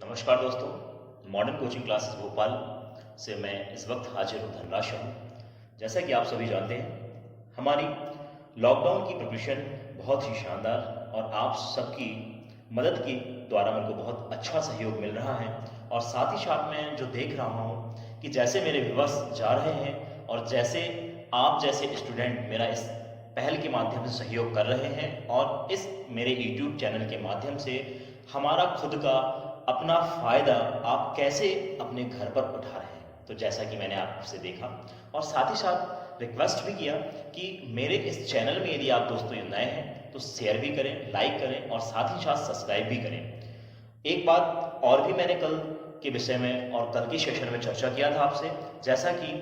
नमस्कार दोस्तों, modern coaching classes Bhopal से मैं इस वक्त हाजिर हूँ धनराज हूँ। जैसा कि आप सभी जानते हैं, हमारी लॉकडाउन की प्रिपरेशन बहुत ही शानदार और आप सबकी मदद के द्वारा मेरे को बहुत अच्छा सहयोग मिल रहा है। और साथ ही साथ मैं जो देख रहा हूँ कि जैसे मेरे व्यूअर्स जा रहे हैं और जैसे आप जैसे स्टूडेंट मेरा इस पहल के माध्यम से सहयोग कर रहे हैं और इस मेरे यूट्यूब चैनल के माध्यम से हमारा खुद का अपना फ़ायदा आप कैसे अपने घर पर उठा रहे हैं। तो जैसा कि मैंने आपसे देखा और साथ ही साथ रिक्वेस्ट भी किया कि मेरे इस चैनल में यदि आप दोस्तों नए हैं तो शेयर भी करें, लाइक करें और साथ ही साथ सब्सक्राइब भी करें। एक बात और भी मैंने कल के विषय में और कल के सेशन में चर्चा किया था आपसे, जैसा कि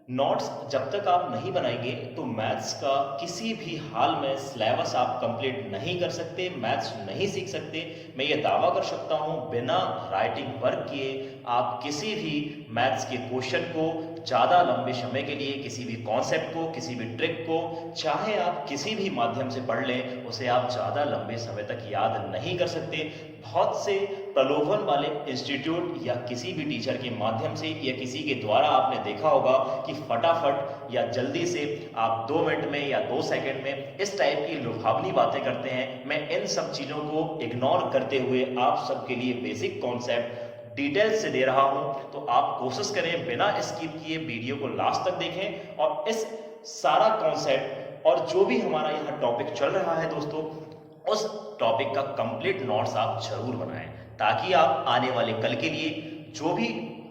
नोट्स जब तक आप नहीं बनाएंगे तो मैथ्स का किसी भी हाल में सिलेबस आप कंप्लीट नहीं कर सकते, मैथ्स नहीं सीख सकते। मैं ये दावा कर सकता हूँ बिना राइटिंग वर्क किए आप किसी भी मैथ्स के क्वेश्चन को ज़्यादा लंबे समय के लिए, किसी भी कॉन्सेप्ट को, किसी भी ट्रिक को, चाहे आप किसी भी माध्यम से पढ़ लें, उसे आप ज़्यादा लंबे समय तक याद नहीं कर सकते। बहुत से प्रलोभन वाले इंस्टीट्यूट या किसी भी टीचर के माध्यम से या किसी के द्वारा आपने देखा होगा कि फटाफट या जल्दी से आप 2 मिनट में या 2 सेकंड में इस टाइप की लुभावनी बातें करते हैं। मैं इन सब चीज़ों को इग्नोर करते हुए आप सबके लिए बेसिक कॉन्सेप्ट डिटेल से दे रहा हूं, तो आप कोशिश करें बिना स्किप किए वीडियो को लास्ट तक देखें और इस सारा कॉन्सेप्ट और जो भी हमारा यहाँ टॉपिक चल रहा है दोस्तों, उस टॉपिक का कंप्लीट नोट्स आप जरूर बनाएं ताकि आप आने वाले कल के लिए जो भी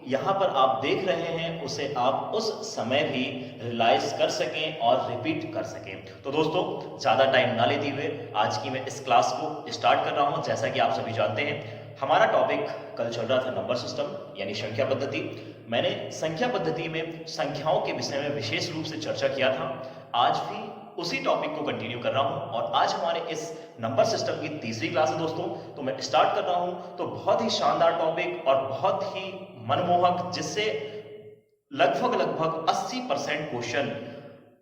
यहाँ पर आप देख रहे हैं उसे आप उस समय भी रियलाइज कर सकें और रिपीट कर सकें। तो दोस्तों, ज़्यादा टाइम ना लेते हुए आज की मैं इस क्लास को स्टार्ट कर रहा हूँ। जैसा कि आप सभी जानते हैं, हमारा टॉपिक कल चल रहा था नंबर सिस्टम यानी संख्या पद्धति। मैंने संख्या पद्धति में संख्याओं के विषय में विशेष रूप से चर्चा किया था। आज भी उसी टॉपिक को कंटिन्यू कर रहा हूं और आज हमारे इस नंबर सिस्टम की तीसरी क्लास है दोस्तों। तो मैं स्टार्ट कर रहा हूं। तो बहुत ही शानदार टॉपिक और बहुत ही मनमोहक, जिससे लगभग 80% क्वेश्चन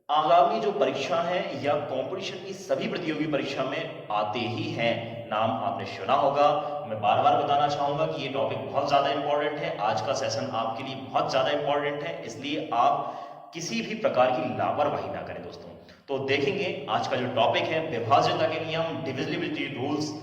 आगामी जो परीक्षा है या कंपटीशन की सभी प्रतियोगी परीक्षा में आते ही हैं। नाम आपने सुना होगा। मैं बार बार बताना चाहूंगा कि ये टॉपिक बहुत ज्यादा इंपॉर्टेंट है। आज का सेशन आपके लिए बहुत ज्यादा इंपॉर्टेंट है, इसलिए आप किसी भी प्रकार की लापरवाही ना करें दोस्तों। तो देखेंगे आज का जो टॉपिक है विभाज्यता के नियम, डिविजिबिलिटी रूल्स।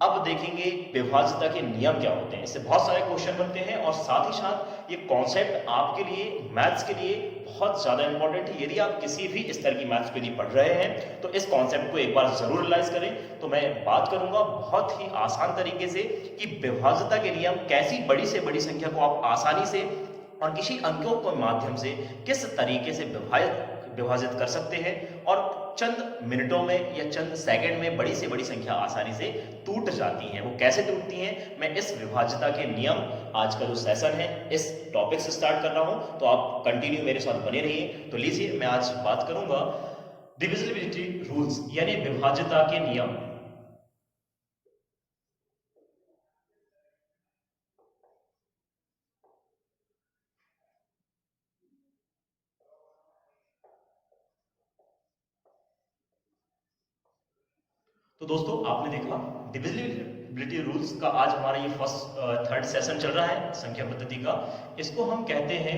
अब देखेंगे विभाज्यता के नियम क्या होते हैं, इससे बहुत सारे क्वेश्चन बनते हैं और साथ ही साथ ये कॉन्सेप्ट आपके लिए मैथ्स के लिए बहुत ज्यादा इंपॉर्टेंट है। यदि आप किसी भी स्तर की मैथ्स के लिए पढ़ रहे हैं तो इस कॉन्सेप्ट को एक बार जरूर रियलाइज करें। तो मैं बात करूंगा बहुत ही आसान तरीके से कि विभाज्यता के नियम कैसी बड़ी से बड़ी संख्या को आप आसानी से और किसी अंकों के माध्यम से किस तरीके से विभाजित कर सकते हैं और चंद मिनटों में या चंद सेकंड में बड़ी से बड़ी संख्या आसानी से टूट जाती हैं। वो कैसे टूटती हैं, मैं इस विभाज्यता के नियम आज का जो सेशन है इस टॉपिक से स्टार्ट कर रहा हूं, तो आप कंटिन्यू मेरे साथ बने रहिए। तो लीजिए, मैं आज बात करूंगा डिविजिबिलिटी रूल्स यानी विभाज्यता के नियम। तो दोस्तों, आपने देखा डिविजिबिलिटी रूल्स का आज हमारा ये थर्ड सेशन चल रहा है संख्या पद्धति का। इसको हम कहते हैं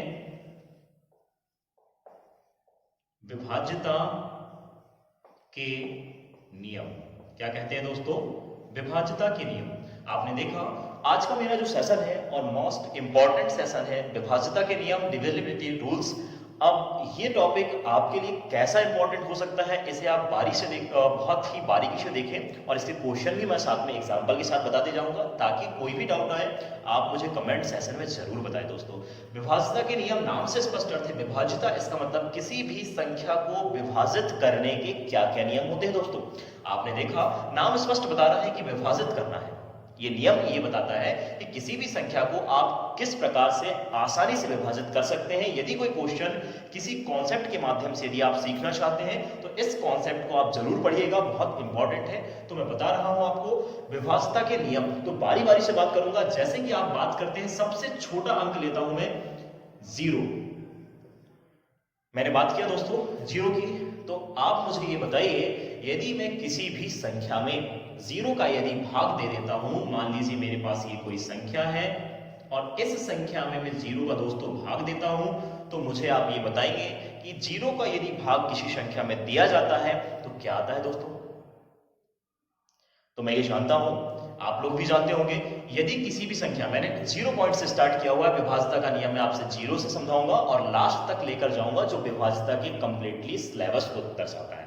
विभाज्यता के नियम। क्या कहते हैं दोस्तों? विभाज्यता के नियम। आपने देखा आज का मेरा जो सेशन है और मोस्ट इंपॉर्टेंट सेशन है विभाज्यता के नियम, डिविजिबिलिटी रूल्स। अब ये टॉपिक आपके लिए कैसा इंपॉर्टेंट हो सकता है, इसे आप बहुत ही बारीकी से देखें और इसके क्वेश्चन भी मैं साथ में एग्जांपल के साथ बताते जाऊंगा ताकि कोई भी डाउट आए आप मुझे कमेंट सेशन में जरूर बताएं दोस्तों। विभाज्यता के नियम नाम से स्पष्ट अर्थ है विभाज्यता, इसका मतलब किसी भी संख्या को विभाजित करने के क्या क्या नियम होते हैं दोस्तों। आपने देखा नाम स्पष्ट बता रहा है कि विभाजित करना है। ये नियम ये बताता है कि किसी भी संख्या को आप किस प्रकार से आसानी से विभाजित कर सकते हैं। यदि कोई क्वेश्चन किसी कॉन्सेप्ट के माध्यम से यदि आप सीखना चाहते हैं तो इस कॉन्सेप्ट को आप जरूर पढ़िएगा, बहुत इंपॉर्टेंट है। तो मैं बता रहा हूं आपको विभाज्यता के नियम। तो बारी बारी से बात करूंगा। जैसे कि आप बात करते हैं, सबसे छोटा अंक लेता हूं मैं 0। मैंने बात किया दोस्तों 0 की। तो आप मुझे ये बताइए, यदि मैं किसी भी संख्या में जीरो का यदि भाग दे देता हूं, मान लीजिए मेरे पास ये कोई संख्या है और इस संख्या में मैं जीरो का दोस्तों भाग देता हूं, तो मुझे आप ये बताएंगे कि जीरो का यदि भाग किसी संख्या में दिया जाता है तो क्या आता है दोस्तों। तो मैं ये जानता हूं, आप लोग भी जानते होंगे, यदि किसी भी संख्या, मैंने 0 पॉइंट से स्टार्ट किया हुआ है, विभाज्यता का नियम मैं आपसे 0 से समझाऊंगा और लास्ट तक लेकर जाऊंगा जो विभाज्यता की कंप्लीटली सिलेबस को दर्शाता है।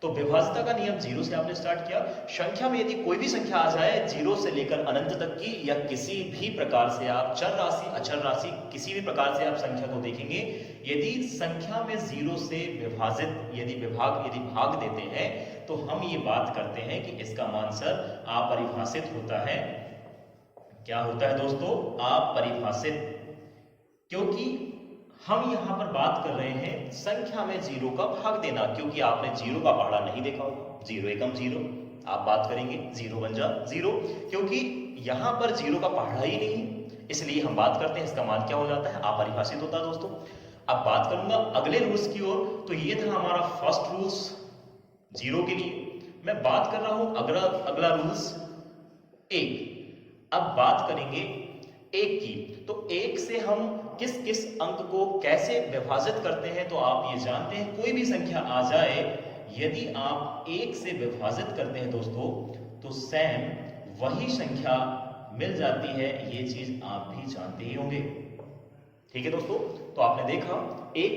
तो विभाज्यता का नियम 0 से आपने स्टार्ट किया। संख्या में यदि कोई भी संख्या आ जाए 0 से लेकर अनंत तक की, या किसी भी प्रकार से आप चर राशि अचर राशि किसी भी प्रकार से आप संख्या को देखेंगे, यदि संख्या में 0 से विभाजित यदि भाग देते हैं तो हम ये बात करते हैं कि इसका मान सर अपरिभाषित होता है। क्या होता है दोस्तों? अपरिभाषित। क्योंकि हम यहां पर बात कर रहे हैं संख्या में 0 का भाग देना, क्योंकि आपने 0 का पहाड़ा नहीं देखा होगा। 0 एकम 0, आप बात करेंगे 0 बन जा 0, क्योंकि यहां पर 0 का पहाड़ा ही नहीं, इसलिए हम बात करते हैं इसका मान क्या हो जाता है? अपरिभाषित होता है दोस्तों। अब बात करूंगा अगले रूल्स की ओर, तो ये था हमारा फर्स्ट रूल्स 0 के लिए। मैं बात कर रहा हूं अगला रूल्स 1। अब बात करेंगे 1 की। तो 1 से हम किस किस अंक को कैसे विभाजित करते हैं, तो आप ये जानते हैं कोई भी संख्या आ जाए, यदि आप 1 से विभाजित करते हैं दोस्तों तो सेम वही संख्या मिल जाती है। ये चीज आप भी जानते ही होंगे। ठीक है दोस्तों, तो आपने देखा 1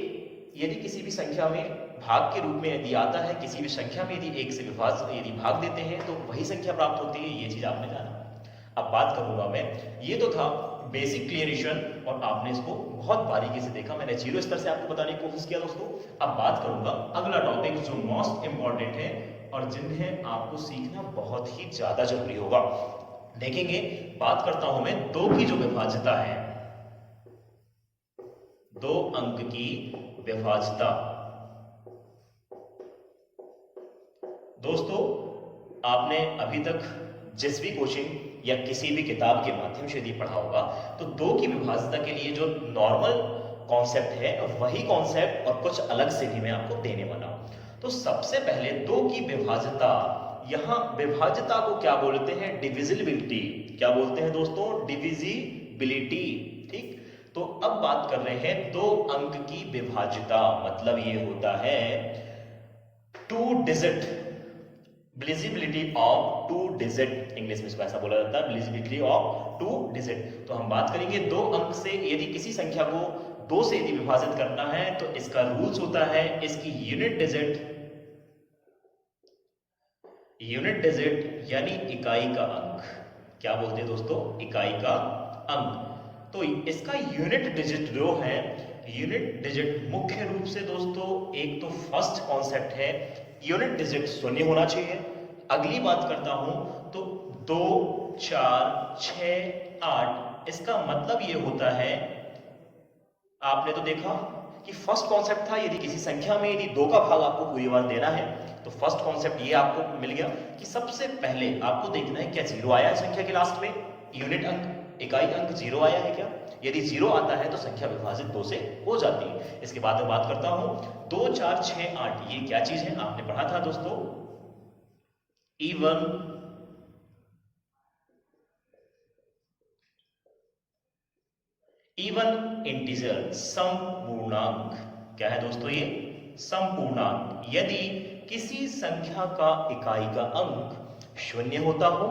यदि किसी भी संख्या में भाग के रूप में यदि आता है, किसी भी संख्या में यदि 1 से यदि भाग देते हैं तो वही संख्या प्राप्त होती है। ये चीज आपने जाना। अब बात करूंगा मैं, ये तो था बेसिक क्लियरेशन और आपने इसको बहुत बारीकी से देखा, मैंने 0 स्तर से आपको बताने की कोशिश किया दोस्तों। अब बात करूंगा अगला टॉपिक जो मोस्ट इंपॉर्टेंट है और जिन्हें आपको सीखना बहुत ही ज्यादा जरूरी होगा। देखेंगे, बात करता हूं मैं 2 की जो विभाज्यता है, 2 अंक की विभाज्यता। दोस्तों आपने अभी तक जिस भी कोचिंग या किसी भी किताब के माध्यम से यदि पढ़ा होगा, तो 2 की विभाज्यता के लिए जो नॉर्मल कॉन्सेप्ट है वही कॉन्सेप्ट और कुछ अलग से भी मैं आपको देने वाला हूं। तो सबसे पहले 2 की विभाज्यता, यहां विभाज्यता को क्या बोलते हैं? डिविजिबिलिटी। क्या बोलते हैं दोस्तों? डिविजिबिलिटी। ठीक, तो अब बात कर रहे हैं 2 अंक की विभाज्यता, मतलब ये होता है 2 डिजिट, बिलिजिबिलिटी ऑफ 2 डिजिट, इंग्लिश में इसको ऐसा बोला जाता है, बिलिजिबिलिटी ऑफ 2 डिजिट। तो हम बात करेंगे 2 अंक से यदि किसी संख्या को 2 से यदि विभाजित करना है तो इसका रूल्स होता है, इसकी यूनिट डिजिट यानी इकाई का अंक। क्या बोलते हैं दोस्तों? इकाई का अंक। तो इसका यूनिट डिजिट जो है, यूनिट डिजिट मुख्य रूप से दोस्तों एक तो फर्स्ट कॉन्सेप्ट है यूनिट डिजिट 0 होना चाहिए। अगली बात करता हूं तो 2, 4, 6, 8, इसका मतलब ये होता है, आपने तो देखा कि फर्स्ट कॉन्सेप्ट था यदि किसी संख्या में यदि 2 का भाग आपको पूरी बार देना है, तो फर्स्ट कॉन्सेप्ट ये आपको मिल गया कि सबसे पहले आपको देखना है क्या 0 आया है संख्या के लास्ट में, यूनिट अंक इकाई अंक 0 आया है क्या? यदि 0 आता है तो संख्या विभाजित 2 से हो जाती है। इसके बाद मैं बात करता हूं 2, 4, 6, 8, ये क्या चीज है? आपने पढ़ा था दोस्तों, इवन इंटीजर, समपूर्णांक। क्या है दोस्तों? ये समपूर्णांक। यदि किसी संख्या का इकाई का अंक 0 होता हो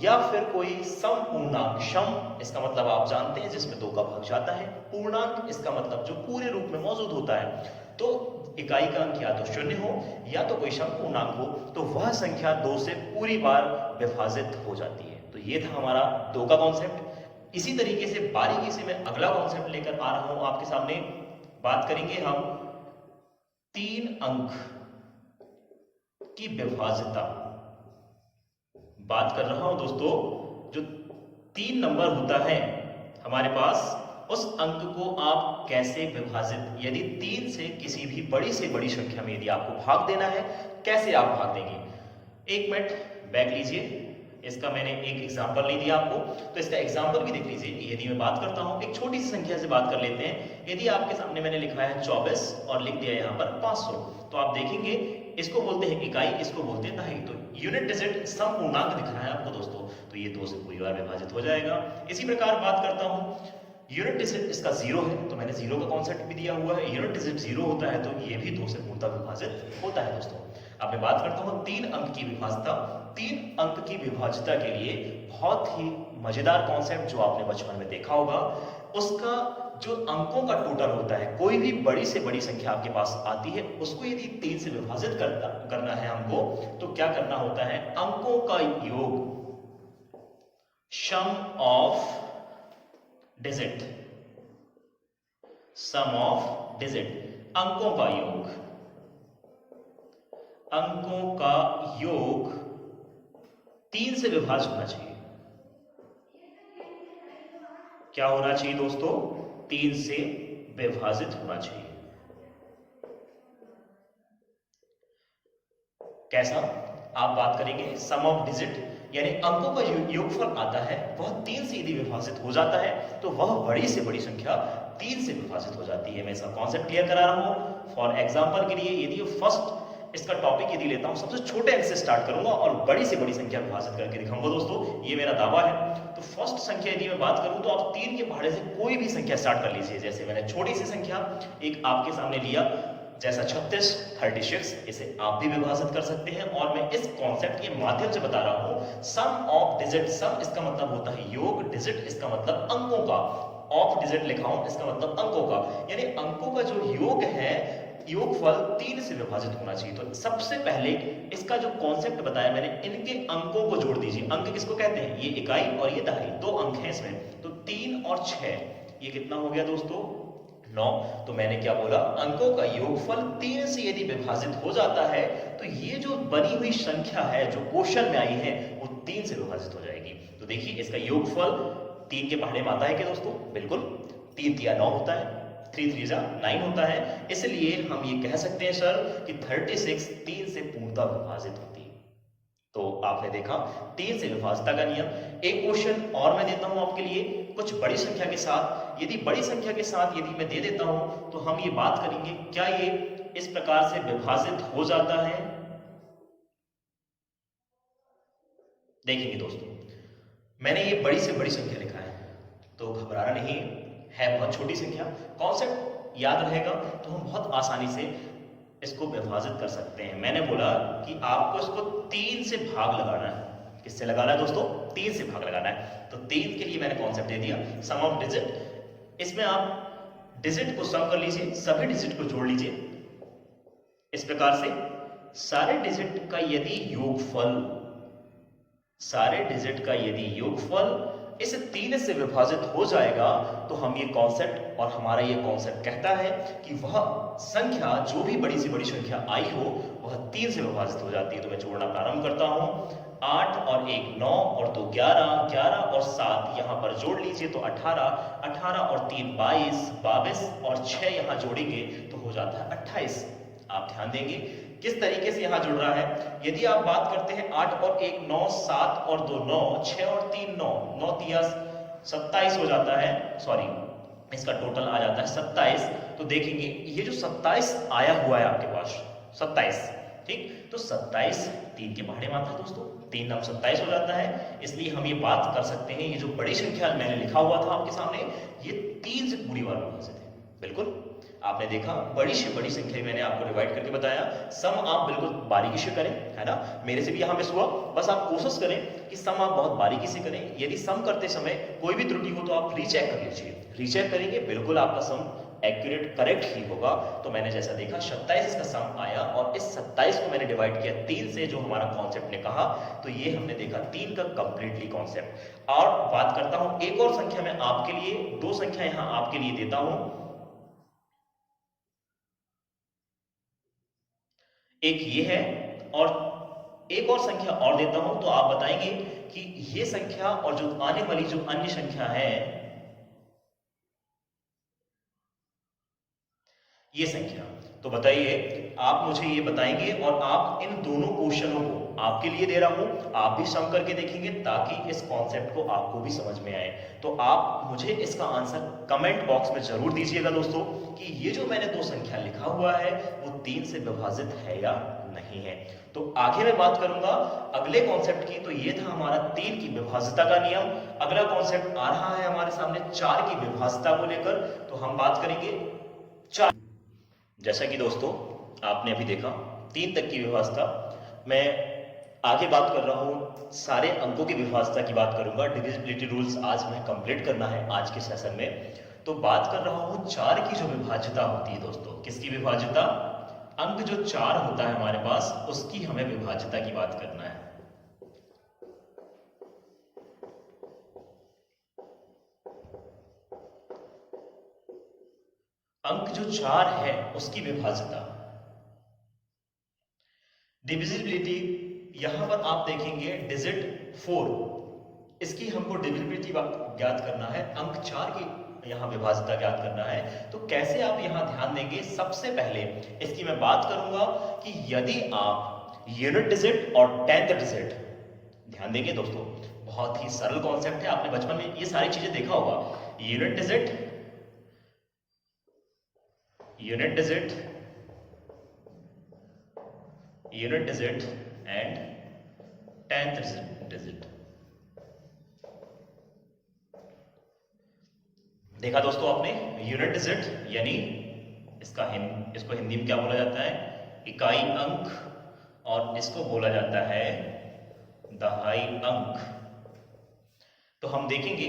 या फिर कोई समपूर्णांक, सम इसका मतलब आप जानते हैं जिसमें 2 का भाग जाता है, पूर्णांक इसका मतलब जो पूरे रूप में मौजूद होता है, तो इकाई का अंक या तो 0 हो या तो कोई समपूर्णांक हो, तो वह संख्या 2 से पूरी बार विभाजित हो जाती है। तो ये था हमारा 2 का कॉन्सेप्ट। इसी तरीके से बारीकी से मैं अगला कॉन्सेप्ट लेकर आ रहा हूं आपके सामने। बात करेंगे हम 3 अंक की विभाज्यता। बात कर रहा हूं दोस्तों, जो 3 नंबर होता है हमारे पास, उस अंक को आप कैसे विभाजित, यदि 3 से किसी भी बड़ी से बड़ी संख्या में यदि आपको भाग देना है, कैसे आप भाग देंगे? 1 मिनट बैक लीजिए, इसका मैंने एक एग्जांपल नहीं दिया आपको, तो इसका एग्जांपल भी देख लीजिए। यदि मैं बात करता हूं, एक छोटी सी संख्या से बात कर लेते हैं। यदि आपके सामने मैंने लिखा है 24 और लिख दिया यहां पर 500, तो आप देखेंगे इसको बोलते हैं इकाई, इसको बोलते हैं दहाई। तो यूनिट डिजिट सम पूर्णांक दिख रहा है आपको दोस्तों, तो ये 2 से पूरी बार विभाजित हो जाएगा। इसी प्रकार बात करता हूं यूनिट डिजिट, इसका 0 है तो मैंने 0 का कॉन्सेप्ट भी दिया हुआ है। यूनिट डिजिट 0 होता है तो ये भी 2 से पूर्णतः विभाजित होता है दोस्तों। अब मैं बात करता हूं 3 अंक की विभाज्यता। 3 अंक की विभाज्यता के लिए बहुत ही मजेदार कॉन्सेप्ट जो आपने बचपन में देखा होगा, उसका जो अंकों का टोटल होता है, कोई भी बड़ी से बड़ी संख्या आपके पास आती है, उसको यदि 3 से विभाजित करना है हमको, तो क्या करना होता है, अंकों का योग, sum of digit, sum of digit, अंकों का योग, अंकों का योग 3 से विभाजित होना चाहिए। क्या होना चाहिए दोस्तों, 3 से विभाजित होना चाहिए। कैसा, आप बात करेंगे सम ऑफ डिजिट, यानी अंकों का योगफल आता है, वह 3 से यदि विभाजित हो जाता है तो वह बड़ी से बड़ी संख्या 3 से विभाजित हो जाती है। मैं इसका कॉन्सेप्ट क्लियर करा रहा हूं। फॉर एग्जांपल के लिए यदि फर्स्ट इसका टॉपिक यदि लेता हूं, सबसे छोटे अंक से स्टार्ट करूंगा और बड़ी से बड़ी संख्या विभाजित करके दिखाऊंगा दोस्तों, ये मेरा दावा है। तो फर्स्ट संख्या यदि मैं बात करूं तो आप 3 के पहाड़े से कोई भी संख्या स्टार्ट कर लीजिए। जैसे मैंने छोटी सी संख्या एक आपके सामने लिया, जैसा 36, 36, इसे आप भी विभाजित कर सकते हैं। और मैं इस कॉन्सेप्ट के माध्यम से बता रहा हूं सम ऑफ डिजिट, सम इसका मतलब होता है योग, डिजिट इसका मतलब अंकों का, ऑफ डिजिट लिखा हूं इसका मतलब अंकों का, यानी अंकों का जो योग है, योगफल 3 से विभाजित होना चाहिए। तो सबसे पहले इसका जो कॉन्सेप्ट बताया मैंने, इनके अंकों को जोड़ दीजिए। अंक किसको कहते हैं, ये इकाई और ये दहाई, 2 अंक हैं इसमें। तो 3 और 6, ये कितना हो गया दोस्तों, 9। तो मैंने क्या बोला, अंकों का योगफल 3 से यदि विभाजित हो जाता है तो ये जो बनी हुई संख्या है जो क्वेश्चन में आई है वो 3 से विभाजित हो जाएगी। तो देखिए इसका योगफल 3 के पहाड़े में आता है क्या दोस्तों, बिल्कुल, 3 तिया 9 होता है, 3 3 जा 9 होता है। इसलिए हम ये कह सकते हैं सर कि 36 3 से पूर्णतः विभाजित होती है। तो आपने देखा 3 से विभाज्यता का नियम। एक क्वेश्चन और मैं देता हूं आपके लिए, कुछ बड़ी संख्या के साथ, यदि बड़ी संख्या के साथ यदि मैं दे देता हूं तो हम ये बात करेंगे क्या ये इस प्रकार से विभाजित हो जाता है। देखेंगे दोस्तों, मैंने ये बड़ी से बड़ी संख्या लिखा है, तो घबराना नहीं है, बहुत छोटी संख्या। कॉन्सेप्ट याद रहेगा तो हम बहुत आसानी से इसको विभाजित कर सकते हैं। मैंने बोला कि आपको इसको 3 से भाग लगाना है। किससे लगाना है दोस्तों, 3 से भाग लगाना है। तो 3 के लिए मैंने कॉन्सेप्ट दे दिया सम ऑफ डिजिट। इसमें आप डिजिट को सम कर लीजिए, सभी डिजिट को जोड़ लीजिए इस प्रकार से। सारे डिजिट का यदि योगफल, सारे डिजिट का यदि योगफल इस 3 से विभाजित हो जाएगा तो हम ये कॉन्सेप्ट, और हमारा ये कॉन्सेप्ट कहता है कि वह संख्या जो भी बड़ी से बड़ी संख्या आई हो वह 3 से विभाजित हो जाती है। तो मैं जोड़ना प्रारंभ करता हूं, 8 और 1 9 और 2 11, 11 और 7 यहां पर जोड़ लीजिए तो 18, 18 और 3 22, 22 और 6 यहां जोड़ेंगे तो हो जाता है 28। आप ध्यान देंगे किस तरीके से यहां जुड़ रहा है। यदि आप बात करते हैं 8 और 1 9, 7 और 2 9, 6 और 3 9, 9 तिया 27 हो जाता है, सॉरी इसका टोटल आ जाता है 27। तो देखेंगे ये जो 27 आया हुआ है आपके पास, 27, ठीक, तो 27 3 के पहाड़े में आता है दोस्तों, 3 9 27 हो जाता है। इसलिए हम ये बात कर सकते हैं ये जो बड़ी संख्या मैंने लिखा हुआ था आपके सामने, ये 3 से पूरी बार विभाजित है। बिल्कुल आपने देखा, बड़ी से बड़ी संख्या मैंने आपको डिवाइड करके बताया। सम आप बिल्कुल बारीकी से करें, है ना, मेरे से भी यहां मिस हुआ, बस आप कोशिश करें कि सम आप बहुत बारीकी से करें। यदि सम करते समय कोई भी त्रुटि हो तो आप रीचेक कर लीजिए, रीचेक करेंगे बिल्कुल आपका सम एक्यूरेट करेक्ट ही होगा। तो मैंने जैसा देखा 27 का सम आया और इस 27 को मैंने डिवाइड किया 3 से, जो हमारा कॉन्सेप्ट ने कहा, तो ये हमने देखा 3 का कंप्लीटली कॉन्सेप्ट। और बात करता हूं एक और संख्या में आपके लिए, 2 संख्या यहां आपके लिए देता हूं, एक ये है और एक और संख्या और देता हूं। तो आप बताएंगे कि ये संख्या और जो आने वाली जो अन्य संख्या है, ये संख्या, तो बताइए आप मुझे ये बताएंगे और आप इन दोनों क्वेश्चनों को आपके लिए दे रहा हूं, आप भी सम करके देखेंगे ताकि इस कॉन्सेप्ट को आपको भी समझ में आए। तो आप मुझे इसका आंसर कमेंट बॉक्स में जरूर दीजिएगा दोस्तों कि ये जो मैंने 2 संख्या लिखा हुआ है वो 3 से विभाजित है या नहीं है। तो आगे मैं बात करूंगा अगले कॉन्सेप्ट की। तो ये था हमारा 3 की विभाज्यता का नियम। अगला कॉन्सेप्ट आ रहा है हमारे सामने 4 की विभाज्यता को लेकर। तो हम बात करेंगे 4। जैसा कि दोस्तों आपने अभी देखा 3 तक की विभाज्यता, मैं आगे बात कर रहा हूं सारे अंकों की विभाज्यता की बात करूंगा। डिविजिबिलिटी रूल्स आज मैं कंप्लीट करना है आज के सेशन में। तो बात कर रहा हूं 4 की जो विभाज्यता होती है दोस्तों। किसकी विभाज्यता? अंक जो 4 होता है हमारे पास उसकी हमें विभाज्यता की बात करना है। अंक जो 4 है उसकी विभाज्यता। डिविजिबिलिटी यहां पर आप देखेंगे डिजिट 4, इसकी हमको डिविजिबिलिटी ज्ञात करना है, अंक 4 की यहां विभाज्यता ज्ञात करना है। तो कैसे आप यहां ध्यान देंगे? सबसे पहले इसकी मैं बात करूंगा कि यदि आप यूनिट डिजिट और 10th डिजिट ध्यान देंगे दोस्तों, बहुत ही सरल कॉन्सेप्ट है, आपने बचपन में ये सारी चीजें देखा होगा। Unit digit and 10th digit. देखा दोस्तों आपने, यूनिट डिजिट यानी इसको हिंदी में क्या बोला जाता है? इकाई अंक, और इसको बोला जाता है दहाई अंक। तो हम देखेंगे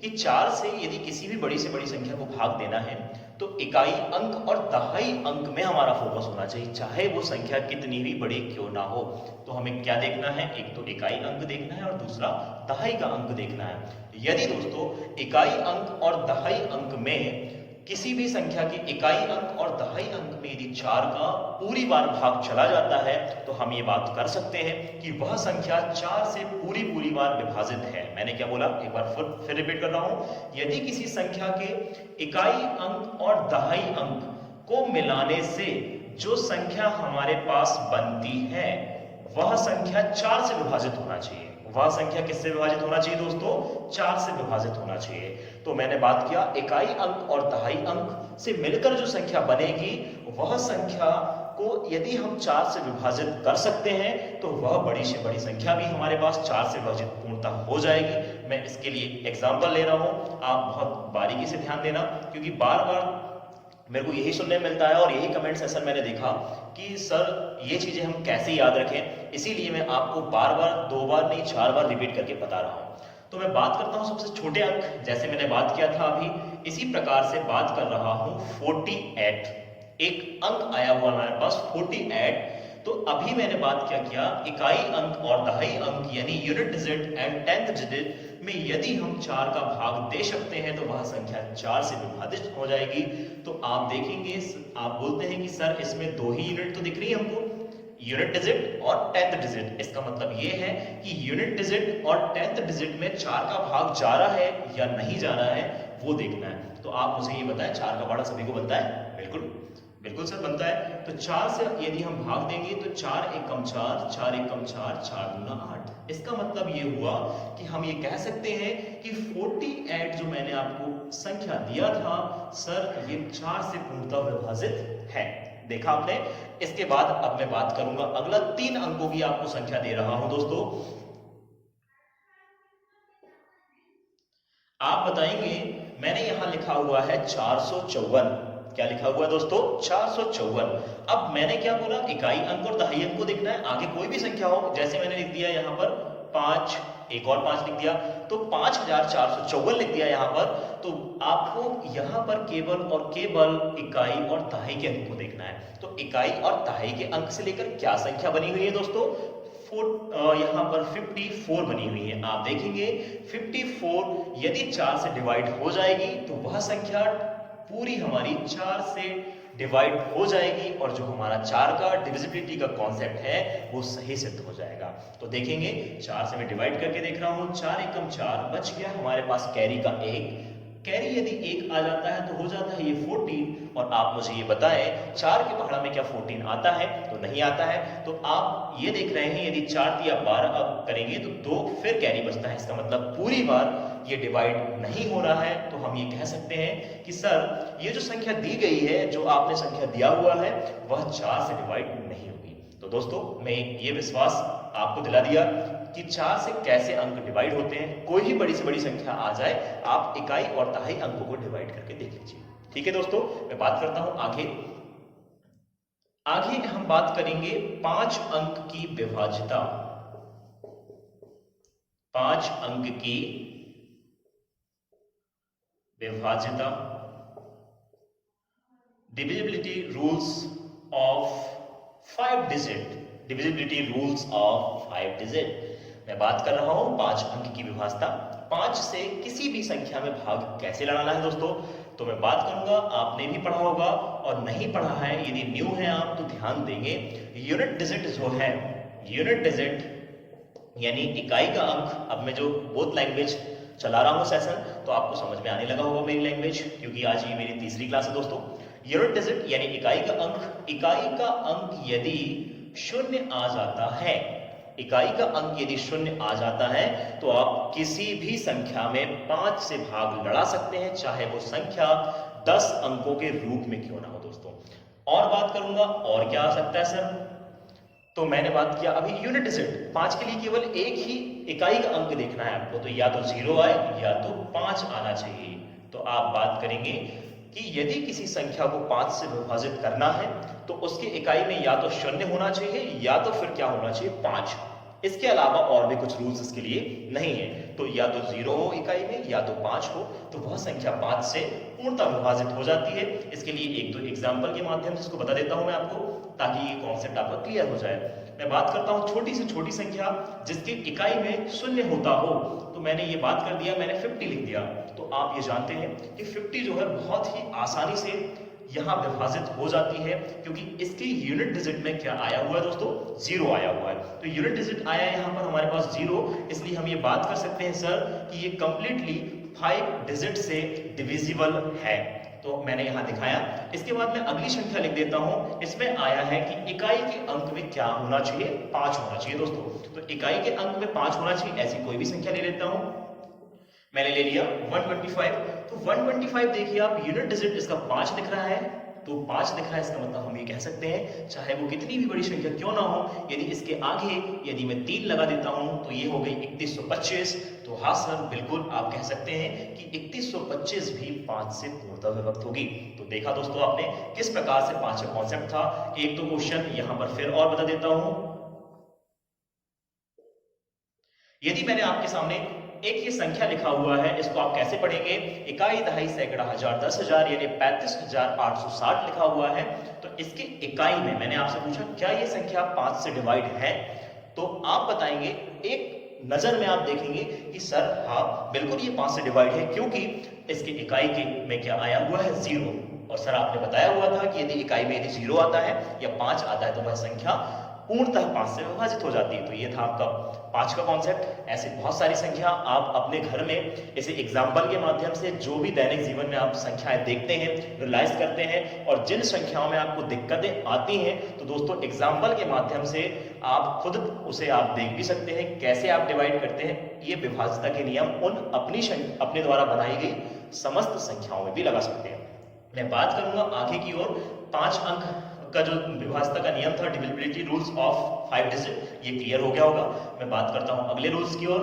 कि 4 से यदि किसी भी बड़ी से बड़ी संख्या को भाग देना है तो इकाई अंक और दहाई अंक में हमारा फोकस होना चाहिए, चाहे वो संख्या कितनी भी बड़ी क्यों ना हो। तो हमें क्या देखना है? एक तो इकाई अंक देखना है और दूसरा दहाई का अंक देखना है। यदि दोस्तों इकाई अंक और दहाई अंक में किसी भी संख्या के इकाई अंक और दहाई अंक में यदि 4 का पूरी बार भाग चला जाता है तो हम ये बात कर सकते हैं कि वह संख्या 4 से पूरी बार विभाजित है। मैंने क्या बोला? एक बार फिर रिपीट कर रहा हूं। यदि किसी संख्या के इकाई अंक और दहाई अंक को मिलाने से जो संख्या हमारे पास बनती है वह संख्या 4 से विभाजित होना चाहिए। वह संख्या किससे विभाजित होना चाहिए दोस्तों? 4 से विभाजित होना चाहिए। तो मैंने बात किया इकाई अंक और दहाई अंक से मिलकर जो संख्या बनेगी वह संख्या को यदि हम 4 से विभाजित कर सकते हैं तो वह बड़ी से बड़ी संख्या भी हमारे पास 4 से विभाजित पूर्णतः हो जाएगी। मैं इसके लिए एग्जांपल ले रहा हूं, आप बहुत बारीकी से ध्यान देना, क्योंकि बार बार मेरे को यही सुनने मिलता है और यही कमेंट सेशन मैंने देखा कि सर ये चीजें हम कैसे याद रखें, इसीलिए मैं आपको बार बार 2 बार नहीं 4 बार रिपीट करके बता रहा हूं। तो मैं बात करता हूं सबसे छोटे अंक, जैसे मैंने बात किया था अभी, इसी प्रकार से बात कर रहा हूं 48। एक अंक आया हुआ हमारे पास 48। तो अभी मैंने बात क्या किया? इकाई अंक और दहाई अंक यानी unit digit and 10th digit में यदि हम 4 का भाग दे सकते हैं तो वह संख्या 4 से विभाजित हो जाएगी। तो आप देखेंगे, आप बोलते हैं कि सर इसमें 2 ही यूनिट तो दिख रही है हमको, यूनिट डिजिट और 10th डिजिट। इसका मतलब ये है कि यूनिट डिजिट और 10th डिजिट में 4 का भाग जा रहा है या नहीं जा रहा है वो देखना है। तो आप मुझे ये बताएं, 4 का भाड़ा सभी को बनता है? बिल्कुल सर बनता है। तो 4 से यदि हम भाग देंगे तो 4 एकम 4, 4 एकम 4, 4 दूना 8। इसका मतलब ये हुआ कि हम ये कह सकते हैं कि 48 जो मैंने आपको संख्या दिया था सर ये 4 से पूर्णतः विभाजित है। देखा आपने? इसके बाद अब मैं बात करूंगा अगला 3 अंकों की आपको संख्या दे रहा हूं दोस्तों। आप बताएंगे, मैंने यहां लिखा हुआ है 454। क्या लिखा हुआ है दोस्तों? 454। अब मैंने क्या बोला? इकाई अंक और दहाई अंक को देखना है, आगे कोई भी संख्या हो, जैसे मैंने लिख दिया यहां पर 5, एक और 5 लिख दिया तो 5454 लिख दिया यहां पर। तो आपको यहां पर केवल और केवल इकाई और दहाई के अंक को देखना है। तो इकाई और दहाई के अंक से लेकर क्या संख्या बनी हुई है दोस्तों? यहां पर 54 बनी हुई है। आप देखेंगे 54 यदि 4 से डिवाइड हो जाएगी तो वह संख्या पूरी हमारी 4 से डिवाइड हो जाएगी और जो हमारा 4 का डिविजिबिलिटी का कॉन्सेप्ट है वो सही सिद्ध हो जाएगा। तो देखेंगे 4 से मैं डिवाइड करके देख रहा हूं, 4 एकम 4 बच गया हमारे पास कैरी का 1। कैरी यदि 1 आ जाता है तो हो जाता है ये 14। और आप मुझे ये बताएं 4 के पहाड़ा में क्या 14 आता है? तो नहीं आता है। तो आप ये देख रहे हैं यदि 4 या 12 अब करेंगे तो 2 फिर कैरी बचता है। इसका मतलब पूरी बार ये डिवाइड नहीं हो रहा है। तो हम ये कह सकते हैं कि सर ये जो संख्या दी गई है, जो आपने संख्या दिया हुआ है वह 4 से डिवाइड नहीं होगी। तो तो दोस्तों मैं ये विश्वास आपको दिला दिया कि 4 से कैसे अंक डिवाइड होते हैं। कोई भी बड़ी से बड़ी संख्या आ जाए, आप इकाई और दहाई अंकों को डिवाइड करके देख लीजिए। ठीक है दोस्तों, मैं बात करता हूं आगे। आगे हम बात करेंगे 5 अंक की विभाज्यता। 5 अंक की विभाज्यता, divisibility rules of 5 digit, divisibility rules of 5 digit. मैं बात कर रहा हूं 5 अंक की विभाज्यता। 5 से किसी भी संख्या में भाग कैसे लगाना है दोस्तों, तो मैं बात करूंगा। आपने भी पढ़ा होगा और नहीं पढ़ा है, यदि न्यू है आप तो ध्यान देंगे। यूनिट डिजिट जो है, यूनिट डिजिट यानी इकाई का अंक। अब मैं जो बोथ लैंग्वेज चला रहा हूं सेशन, तो आपको समझ में आने लगा होगा मेरी लैंग्वेज, क्योंकि आज ये मेरी तीसरी क्लास है दोस्तों। यूनिट डिजिट यानी इकाई का अंक। इकाई का अंक यदि शून्य आ जाता है, इकाई का अंक यदि शून्य आ जाता है, तो आप किसी भी संख्या में 5 से भाग लड़ा सकते हैं, चाहे वो संख्या 10 अंकों के रूप में क्यों ना हो दोस्तों। और बात करूंगा और क्या आ सकता है सर, तो मैंने बात किया अभी यूनिट डिजिट। 5 के लिए केवल एक ही इकाई का अंक देखना है आपको, तो या तो 0 आए या तो 5 आना चाहिए। तो आप बात करेंगे कि यदि किसी संख्या को 5 से विभाजित करना है, तो उसकी इकाई में या तो शून्य होना चाहिए या तो फिर क्या होना चाहिए, 5। इसके अलावा और भी कुछ रूल्स इसके लिए नहीं है। तो या तो 0 हो इकाई में या तो 5 हो, तो वह संख्या 5 से पूर्णतः विभाजित हो जाती है। इसके लिए एक दो एग्जाम्पल के माध्यम से इसको बता देता हूं मैं आपको, ताकि ये कॉन्सेप्ट आपका क्लियर हो जाए। मैं बात करता हूं छोटी से छोटी संख्या जिसकी इकाई में शून्य होता हो, तो मैंने ये बात कर दिया, मैंने 50 लिख दिया। तो आप ये जानते हैं कि 50 जो है बहुत ही आसानी से यहां विभाजित हो जाती है, क्योंकि इसके यूनिट डिजिट में क्या आया हुआ है दोस्तों, 0 आया हुआ है। तो यूनिट डिजिट आया है यहां पर हमारे पास 0, इसलिए हम ये बात कर सकते हैं सर कि ये कंप्लीटली 5 डिजिट से डिविजिबल है। तो मैंने यहां दिखाया। इसके बाद मैं अगली संख्या लिख देता हूं। इसमें आया है कि इकाई के अंक में क्या होना चाहिए, 5 होना चाहिए दोस्तों। तो इकाई के अंक में 5 होना चाहिए, ऐसी कोई भी संख्या ले लेता हूं। मैंने ले लिया 125। तो 125 देखिए आप, यूनिट डिजिट इसका 5 दिख रहा है, तो 5 दिख रहा है, इसका मतलब हम ये कह सकते हैं चाहे वो कितनी भी बड़ी संख्या क्यों ना हो, यदि इसके आगे यदि मैं 3 लगा देता हूं तो ये हो गई 3125। तो हाँ सर, बिल्कुल आप कह सकते हैं कि 3125 भी 5 से पूर्णतः विभक्त होगी। तो देखा दोस्तों आपने किस प्रकार से 5 का कॉन्सेप्ट था। एक तो क्वेश्चन यहां पर फिर और बता देता हूं। यदि मैंने आपके सामने एक ही संख्या लिखा हुआ है, इसको आप कैसे पढ़ेंगे, इकाई, दहाई, सैकड़ा, हजार, 10,000 यानी 35,860 लिखा हुआ है। तो इसके इकाई में मैंने आपसे पूछा क्या ये संख्या 5 से डिवाइड है, तो आप बताएंगे, एक नजर में आप देखेंगे कि सर हाँ बिल्कुल ये 5 से डिवाइड है, क्योंकि इसके इकाई के में क्या आया हुआ है, 0। और सर आपने बताया हुआ था कि यदि इकाई में यदि 0 आता है या 5 आता है, तो वह संख्या पूर्णतः 5 से विभाजित हो जाती है। तो ये था आपका 5 का कॉन्सेप्ट। ऐसे बहुत सारी संख्या आप अपने घर में इसे एग्जाम्पल के माध्यम से, जो भी दैनिक जीवन में आप संख्याएं देखते हैं, रियलाइज करते हैं, और जिन संख्याओं में आपको दिक्कतें आती हैं, तो दोस्तों एग्जाम्पल के माध्यम से आप खुद उसे आप देख भी सकते हैं, कैसे आप डिवाइड करते हैं। ये विभाज्यता के नियम उन अपने द्वारा बनाई गई समस्त संख्याओं में भी लगा सकते हैं। मैं बात करूंगा आगे की ओर। 5 अंक का जो विभाज्यता का नियम था, डिविजिबिलिटी रूल्स ऑफ 5 डिजिट, ये क्लियर हो गया होगा। मैं बात करता हूं अगले रूल्स की ओर।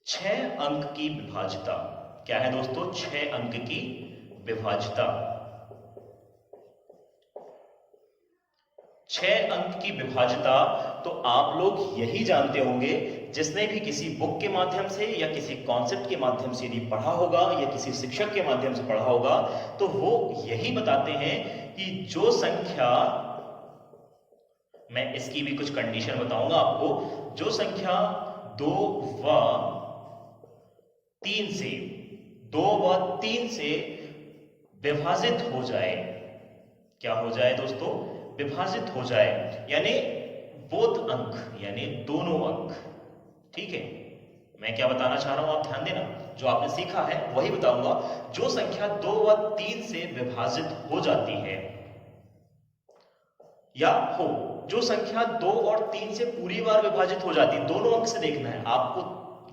6 अंक की विभाज्यता क्या है दोस्तों, 6 अंक की विभाज्यता। 6 अंक की विभाज्यता तो आप लोग यही जानते होंगे, जिसने भी किसी बुक के माध्यम से या किसी कॉन्सेप्ट के माध्यम से यदि पढ़ा होगा या किसी शिक्षक के माध्यम से पढ़ा होगा, तो वो यही बताते हैं कि जो संख्या, मैं इसकी भी कुछ कंडीशन बताऊंगा आपको, जो संख्या 2 व 3 से विभाजित हो जाए, क्या हो जाए दोस्तों, विभाजित हो जाए, यानी बोथ अंक, यानी दोनों अंक। ठीक है, मैं क्या बताना चाह रहा हूं आप ध्यान देना, जो आपने सीखा है वही बताऊंगा। जो संख्या 2 व 3 से विभाजित हो जाती है, या हो जो संख्या 2 और 3 से पूरी बार विभाजित हो जाती है, दोनों अंक से देखना है आपको,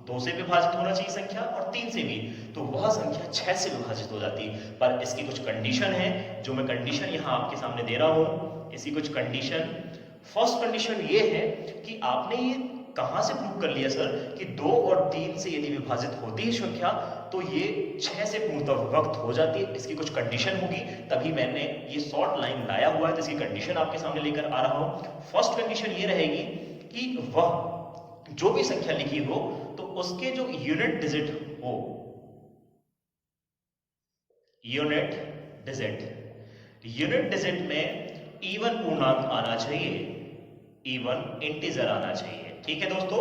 2 से विभाजित होना चाहिए संख्या और 3 से भी, तो वह संख्या 6 से विभाजित हो जाती है। पर इसकी कुछ कंडीशन है, जो मैं कंडीशन यहां आपके सामने दे रहा हूं। इसकी कुछ कंडीशन फर्स्ट कंडीशन ये है कि आपने ये कहां से प्रूव कर लिया सर कि 2 और 3 से यदि विभाजित होती है संख्या तो ये 6 से पूर्णतः विभक्त हो जाती है। इसकी कुछ कंडीशन होगी, तभी मैंने ये शॉर्ट लाइन लाया हुआ है, तो इसकी कंडीशन आपके सामने लेकर आ रहा हूं। फर्स्ट कंडीशन ये रहेगी कि वह जो भी संख्या लिखी हो तो उसके जो यूनिट डिजिट हो, यूनिट डिजिट में इवन पूर्णांक आना चाहिए, इवन इंटीजर आना चाहिए। ठीक है दोस्तों,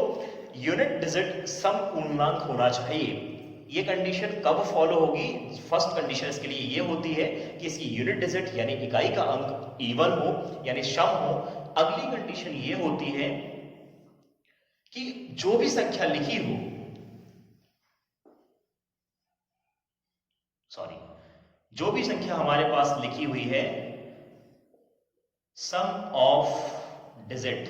यूनिट डिजिट सम पूर्णांक होना चाहिए। ये कंडीशन कब फॉलो होगी? फर्स्ट कंडीशन इसके लिए ये होती है कि इसकी यूनिट डिजिट यानी इकाई का अंक इवन हो यानी सम हो। अगली कंडीशन ये होती है कि जो भी संख्या लिखी हो, जो भी संख्या हमारे पास लिखी हुई है, सम ऑफ डिजिट,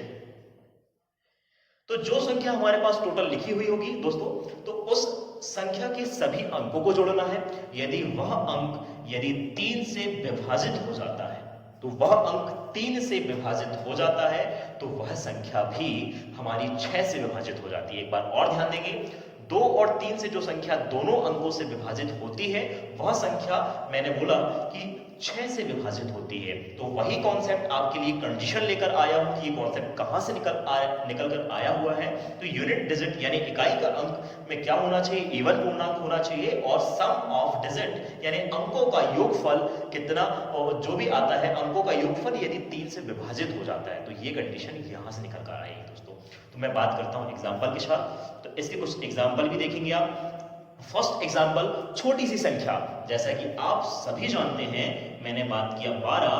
तो जो संख्या हमारे पास टोटल लिखी हुई होगी दोस्तों, तो उस संख्या के सभी अंकों को जोड़ना है। यदि वह अंक यदि 3 से विभाजित हो जाता है, तो वह अंक 3 से विभाजित हो जाता है, तो वह संख्या भी हमारी 6 से विभाजित हो जाती है। एक बार और ध्यान देंगे, 2 और 3 से जो संख्या दोनों अंकों से विभाजित होती है, वह संख्या मैंने बोला कि 6 से विभाजित होती है। तो वही कॉन्सेप्ट आपके लिए कंडीशन लेकर आया हूं कि ये कॉन्सेप्ट कहां से निकल कर आया हुआ है। तो यूनिट डिजिट यानी इकाई का अंक में क्या होना चाहिए? इवन पूर्णांक होना चाहिए, और सम ऑफ डिजिट यानी अंकों का योगफल कितना, और जो भी आता है अंकों का योगफल यदि 3 से विभाजित हो जाता है, तो ये कंडीशन यहां से निकल कर आएगी दोस्तों। तो मैं बात करता हूं एग्जाम्पल के साथ, तो इसके कुछ एग्जाम्पल भी देखेंगे आप। फर्स्ट एग्जाम्पल, छोटी सी संख्या, जैसा कि आप सभी जानते हैं, मैंने बात किया 12,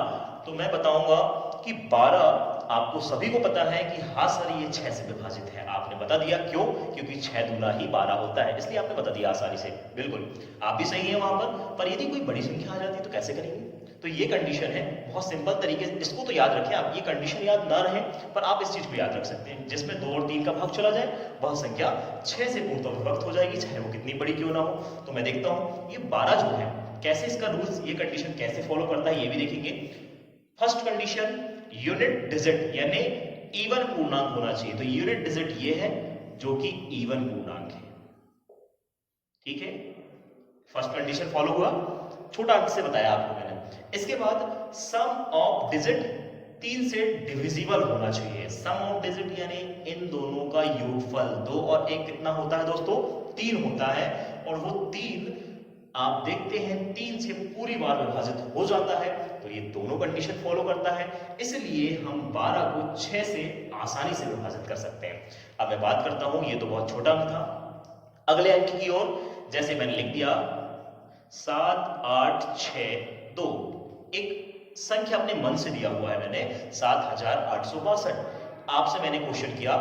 तो मैं बताऊंगा कि 12 आपको सभी को पता है कि हाँ सर ये 6 से विभाजित है। आपने बता दिया, क्यों? क्योंकि 6 दूना ही 12 होता है, इसलिए आपने बता दिया आसानी से। बिल्कुल आप भी सही है वहां पर यदि कोई बड़ी संख्या आ जाती तो कैसे करेंगे? तो ये कंडीशन है, बहुत सिंपल तरीके से इसको तो याद रखें आप। ये कंडीशन याद ना रहे पर आप इस चीज को याद रख सकते हैं, जिसमें 2 और 3 का भाग चला जाए वह संख्या 6 से पूर्णतः विभक्त हो जाएगी, चाहे वो कितनी बड़ी क्यों ना हो। तो मैं देखता हूं ये 12 जो है, कैसे इसका रूल्स, ये कंडीशन कैसे फॉलो करता है, ये भी देखेंगे। फर्स्ट कंडीशन, यूनिट डिजिट यानी इवन पूर्णांक होना चाहिए। तो यूनिट डिजिट ये है जो कि इवन पूर्णांक है। ठीक है, फर्स्ट कंडीशन फॉलो हुआ, छोटा अंक से बताया आपको मैंने। इसके बाद सम ऑफ डिजिट 3 से डिविजिबल होना चाहिए। सम ऑफ डिजिट यानी इन दोनों का योगफल, 2 और 1 कितना होता है दोस्तों? 3 होता है, और वो 3 आप देखते हैं 3 से पूरी बार विभाजित हो जाता है, तो ये दोनों कंडीशन फॉलो करता है, इसलिए हम 12 को 6 से आसानी से विभाजित कर सकते हैं। अब मैं बात करता हूं, ये तो बहुत छोटा अंक था, अगले अंक की ओर। जैसे मैंने लिख दिया 7 8 6 2, एक संख्या अपने मन से दिया हुआ है मैंने 7862। आपसे मैंने क्वेश्चन किया,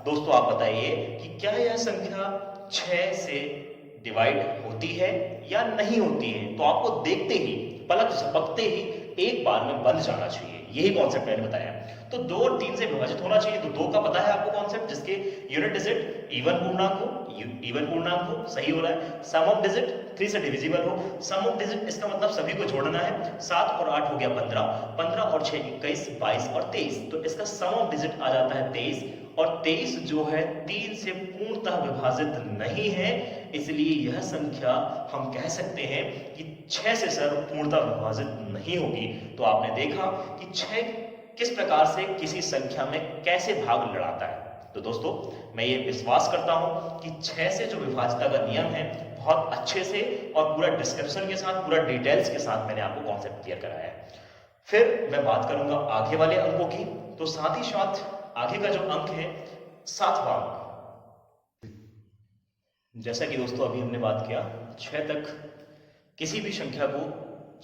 दोस्तों आप बताइए कि क्या यह संख्या 6 से डिवाइड होती है या नहीं होती है? तो आपको देखते ही, पलक झपकते ही एक बार में बंद जाना चाहिए, यही कॉन्सेप्ट मैंने बताया। तो 2 और 3 से विभाजित होना चाहिए, तो 2 का पता है आपको कॉन्सेप्ट, जिसके यूनिट डिजिट इवन पूर्णांक हो, सही हो रहा है। सम ऑफ डिजिट 3 से डिविजिबल हो, सम ऑफ डिजिट इसका मतलब सभी को जोड़ना है। 7 और 8 हो गया 15, 15 और 6 21, 22 और 23, तो इसका सम ऑफ डिजिट आ जाता है 23, और 23 जो है 3 से पूर्णतः विभाजित नहीं है, इसलिए यह संख्या हम कह सकते हैं कि 6 से सर पूर्णतः विभाजित नहीं होगी। तो आपने देखा कि 6 किस प्रकार से किसी संख्या में कैसे भाग लड़ाता है। तो दोस्तों मैं ये विश्वास करता हूं कि 6 से जो विभाजिता का नियम है, बहुत अच्छे से और पूरा डिस्क्रिप्शन के साथ, पूरा डिटेल्स के साथ मैंने आपको कॉन्सेप्ट क्लियर कराया है। फिर मैं बात करूंगा आगे वाले अंकों की, तो साथ ही साथ आगे का जो अंक है 7वां अंक, जैसा कि दोस्तों अभी हमने बात किया 6 तक, किसी भी संख्या को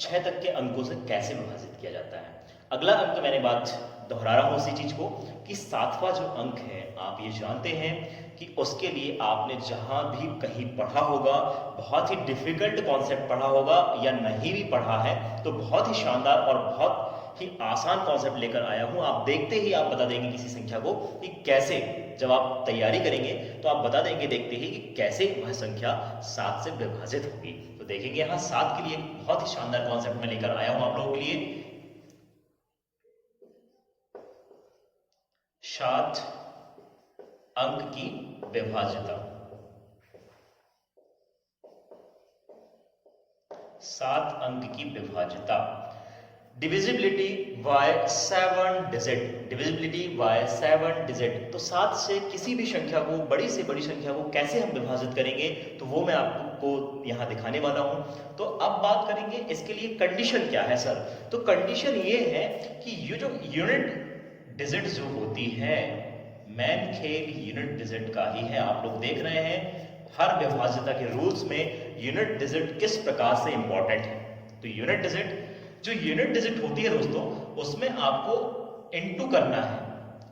6 तक के अंकों से कैसे विभाजित किया जाता है। अगला अंक मैंने बात दोहरा रहा हूं उसी चीज को कि 7वां जो अंक है, आप ये जानते हैं कि उसके लिए आपने जहां भी कहीं पढ़ा होगा, बहुत ही डिफिकल्ट कॉन्सेप्ट पढ़ा होगा या नहीं भी पढ़ा है, तो बहुत ही शानदार और बहुत ही आसान कॉन्सेप्ट लेकर आया हूं। आप देखते ही आप बता देंगे किसी संख्या को कि कैसे, जब आप तैयारी करेंगे तो आप बता देंगे देखते ही कि कैसे वह संख्या 7 से विभाजित होगी। तो देखेंगे यहां 7 के लिए बहुत ही शानदार कॉन्सेप्ट मैं लेकर आया हूं आप लोगों के लिए। 7 अंक की विभाज्यता, 7 अंक की विभाज्यता। Divisibility by 7 digit, divisibility by 7 digit. तो 7 से किसी भी संख्या को, बड़ी से बड़ी संख्या को कैसे हम विभाजित करेंगे, तो वो मैं आपको यहाँ दिखाने वाला हूँ। तो अब बात करेंगे इसके लिए कंडीशन क्या है सर। तो कंडीशन ये है कि ये जो यूनिट डिजिट जो होती है, मेन खेल यूनिट डिजिट का ही है। आप लोग देख रहे हैं हर विभाज्यता के रूल्स में यूनिट डिजिट किस प्रकार से इंपॉर्टेंट है। तो यूनिट डिजिट, जो यूनिट डिजिट होती है दोस्तों, उसमें आपको इनटू करना है।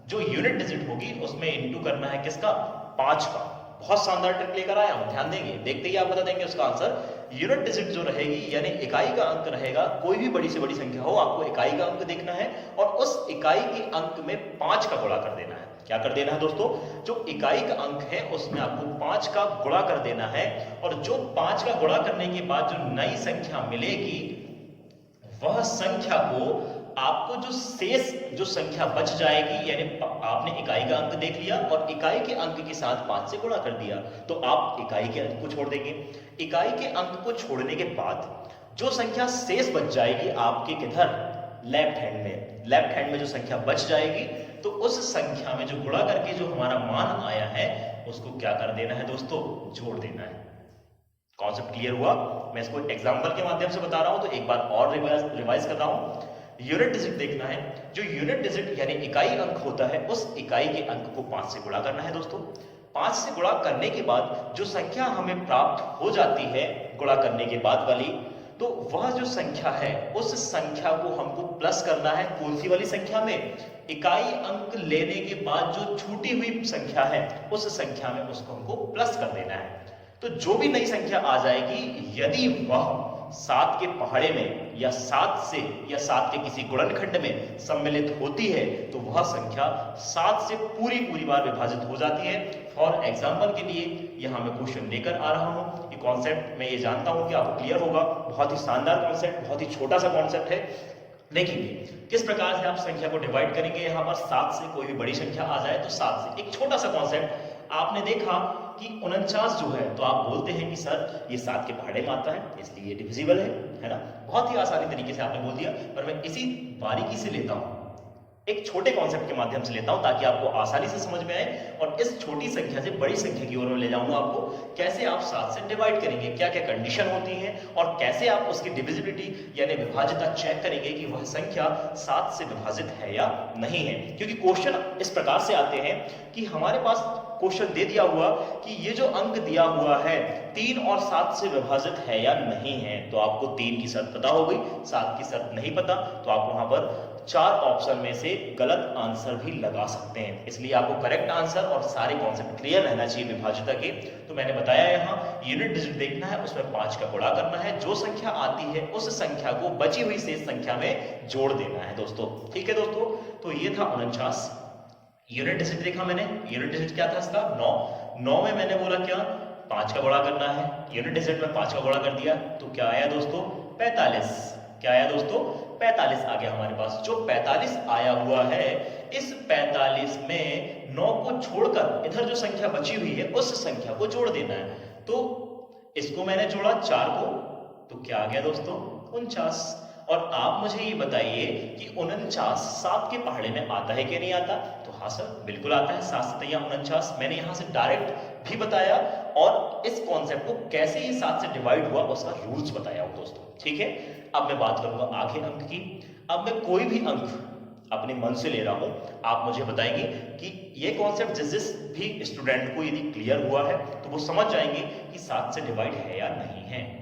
जो यूनिट डिजिट होगी उसमें इनटू करना है किसका, 5 का। बहुत शानदार ट्रिक लेकर आया हूं, ध्यान देंगे, देखते ही आप बता देंगे उसका आंसर। यूनिट डिजिट जो रहेगी यानी इकाई का अंक रहेगा, कोई भी बड़ी से बड़ी संख्या हो, आपको इकाई का अंक देखना है और उस इकाई के अंक में 5 का गुणा कर देना है। क्या कर देना है दोस्तों, जो इकाई का अंक है उसमें आपको 5 का गुणा कर देना है। और जो 5 का गुणा करने के बाद जो नई संख्या मिलेगी, वह संख्या को आपको जो शेष जो संख्या बच जाएगी, यानी आपने इकाई का अंक देख लिया और इकाई के अंक के साथ 5 से गुणा कर दिया, तो आप इकाई के अंक को छोड़ देंगे। इकाई के अंक को छोड़ने के बाद जो संख्या शेष बच जाएगी आपके किधर, लेफ्ट हैंड में, लेफ्ट हैंड में जो संख्या बच जाएगी, तो उस संख्या में जो गुणा करके जो हमारा मान आया है उसको क्या कर देना है दोस्तों, जोड़ देना है। कॉन्सेप्ट क्लियर हुआ। मैं इसको एग्जांपल के माध्यम से बता रहा हूं, तो एक बार और रिवाइज कर रहा हूं। यूनिट डिजिट देखना है, जो यूनिट डिजिट यानी इकाई अंक होता है, उस इकाई के अंक को 5 से गुणा करना है दोस्तों। 5 से गुणा करने के बाद जो संख्या हमें प्राप्त हो जाती है गुणा करने के बाद वाली, तो वह जो संख्या है उस संख्या को हमको प्लस करना है कौन सी वाली संख्या में, इकाई अंक लेने के बाद जो छूटी हुई संख्या है उस संख्या में उसको हमको प्लस कर देना है। तो जो भी नई संख्या आ जाएगी, यदि वह 7 के पहाड़े में या 7 से या 7 के किसी गुणनखंड में सम्मिलित होती है, तो वह संख्या 7 से पूरी बार विभाजित हो जाती है। फॉर एग्जाम्पल के लिए यहाँ मैं क्वेश्चन लेकर आ रहा हूँ। ये कॉन्सेप्ट मैं ये जानता हूँ कि आपको क्लियर होगा। बहुत ही शानदार कॉन्सेप्ट, बहुत ही छोटा सा कॉन्सेप्ट है। देखेंगे किस प्रकार से आप संख्या को डिवाइड करेंगे। यहाँ पर 7 से कोई भी बड़ी संख्या आ जाए तो 7 से, एक छोटा सा कॉन्सेप्ट आपने देखा कि 49 जो है, तो आप बोलते हैं कि सर ये 7 के पहाड़े में आता है इसलिए ये डिविजिबल है ना। बहुत ही आसानी तरीके से आपने बोल दिया, पर मैं इसी बारीकी से लेता हूं, एक छोटे कॉन्सेप्ट के माध्यम से लेता हूं ताकि आपको आसानी से समझ में आए और इस छोटी संख्या से बड़ी संख्या की ओर में ले जाऊंगा आपको। कैसे आप 7 से डिवाइड करेंगे, क्या क्या कंडीशन होती है और कैसे आप उसकी डिविजिबिलिटी यानी विभाज्यता चेक करेंगे कि वह संख्या 7 से विभाजित है या नहीं है। क्योंकि क्वेश्चन इस प्रकार से आते हैं कि हमारे पास क्वेश्चन दे दिया हुआ कि ये जो अंक दिया हुआ है 3 और 7 से विभाजित है या नहीं है, तो आपको 3 की शर्त पता हो गई, 7 की शर्त नहीं पता, तो आप वहां पर 4 ऑप्शन में से गलत आंसर भी लगा सकते हैं। इसलिए आपको करेक्ट आंसर और सारे कॉन्सेप्ट क्लियर रहना चाहिए विभाज्यता के। तो मैंने बताया यहाँ यूनिट डिजिट देखना है, उसमें 5 का गुणा करना है, जो संख्या आती है उस संख्या को बची हुई शेष संख्या में जोड़ देना है दोस्तों। ठीक है दोस्तों, तो ये था 49। यूनिट डिजिट देखा मैंने, यूनिट डिजिट क्या था इसका, 9 में मैंने बोला क्या, 5 का गुणा करना है। यूनिट डिजिट में 5 का गुणा कर दिया तो क्या आया दोस्तों, 45। क्या आया दोस्तों, 45 आ गया हमारे पास। जो 45 आया हुआ है, इस 45 में 9 को छोड़कर इधर जो संख्या बची हुई है उस संख्या को जोड़ देना है। तो इसको मैंने जोड़ा 4 को, तो क्या आ गया दोस्तों, 49। और आप मुझे ये बताइए कि 49 7 के पहाड़े में आता है कि नहीं आता, तो हाँ सर बिल्कुल आता है। 7 7 49 मैंने यहाँ से डायरेक्ट भी बताया और इस कॉन्सेप्ट को कैसे ये 7 से डिवाइड हुआ उसका रूल्स बताया हूं दोस्तों। ठीक है, अब मैं बात करूंगा आगे अंक की। अब मैं कोई भी अंक अपने मन से ले रहा हूं, आप मुझे बताएंगे कि ये कॉन्सेप्ट जिस भी स्टूडेंट को यदि क्लियर हुआ है तो वो समझ जाएंगे कि 7 से डिवाइड है या नहीं है।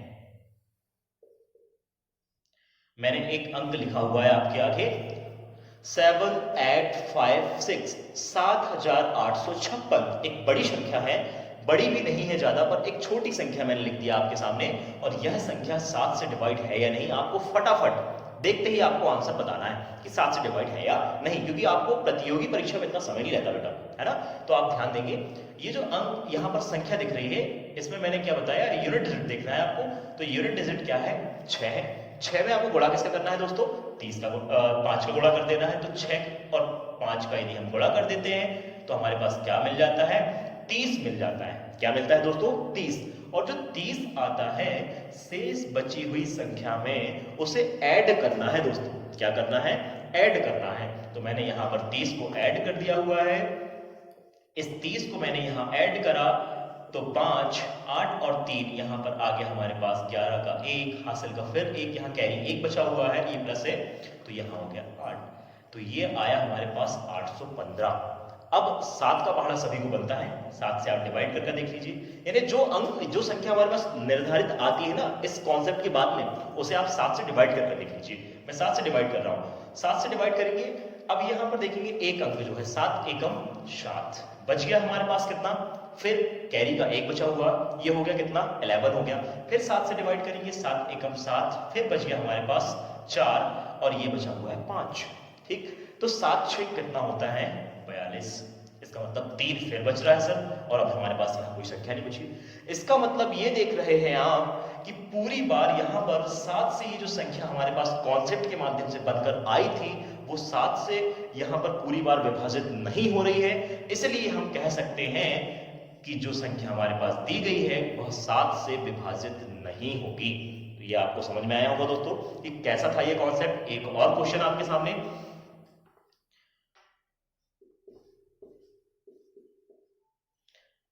मैंने एक अंक लिखा हुआ है आपके आगे 7856, 7856। एक बड़ी संख्या है, बड़ी भी नहीं है ज्यादा, पर एक छोटी संख्या मैंने लिख दिया आपके सामने। और यह संख्या 7 से डिवाइड है या नहीं, आपको फटाफट देखते ही आपको आंसर बताना है कि 7 से डिवाइड है या नहीं, क्योंकि आपको प्रतियोगी परीक्षा में इतना समय नहीं रहता बेटा, है ना। तो आप ध्यान देंगे, ये जो अंक यहाँ पर संख्या दिख रही है, इसमें मैंने क्या बताया, यूनिट डिजिट देखना है आपको। तो यूनिट डिजिट क्या है, 6 है। 6 में आपको गुणा किसका करना है दोस्तों? 30 का 5 का गुणा कर देना है। तो 6 और 5 का यदि हम गुणा कर देते हैं तो हमारे पास क्या मिल जाता है? 30 मिल जाता है। क्या मिलता है दोस्तों? 30। और जो 30 आता है शेष बची हुई संख्या में उसे ऐड करना है दोस्तों। क्या करना है? ऐड करना है। तो मैंने यहां पर 30 को ऐड कर दिया हुआ है। इस 30 को मैंने यहां ऐड करा तो 5, 8 और 3 यहां पर आ गया हमारे पास 11 का 1 हासिल का, फिर एक यहां कैरी 1 बचा हुआ है, ये प्लस है तो यहां हो गया 8। तो ये आया हमारे पास 815। अब 7 का पहाड़ा सभी को बनता है, 7 से आप डिवाइड करके देख लीजिए। यानी जो अंक जो संख्या हमारे पास निर्धारित आती है ना इस कॉन्सेप्ट के बाद में, उसे आप 7 से डिवाइड करके देख लीजिए। मैं 7 से डिवाइड कर रहा हूं, 7 से डिवाइड करेंगे। अब यहां पर देखेंगे एक अंक जो है 7 एकम 7 बच गया हमारे पास कितना? फिर कैरी का 1 बचा हुआ, ये हो गया कितना? 11 हो गया। फिर 7 से डिवाइड करेंगे, 7 एकम 7, फिर बच गया हमारे पास 4 और ये बचा हुआ है 5। ठीक, तो 7 6 कितना होता है? 42। इसका मतलब 3 फिर बच रहा है सर, और अब हमारे पास यहाँ कोई संख्या नहीं बची। इसका मतलब ये देख रहे हैं आप कि पूरी बार यहाँ पर 7 से ये जो संख्या हमारे पास कॉन्सेप्ट के माध्यम से बनकर आई थी वो 7 से यहाँ पर पूरी बार विभाजित नहीं हो रही है। इसलिए हम कह सकते हैं कि जो संख्या हमारे पास दी गई है वह 7 से विभाजित नहीं होगी। तो ये आपको समझ में आया होगा दोस्तों कि कैसा था ये कॉन्सेप्ट। एक और क्वेश्चन आपके सामने,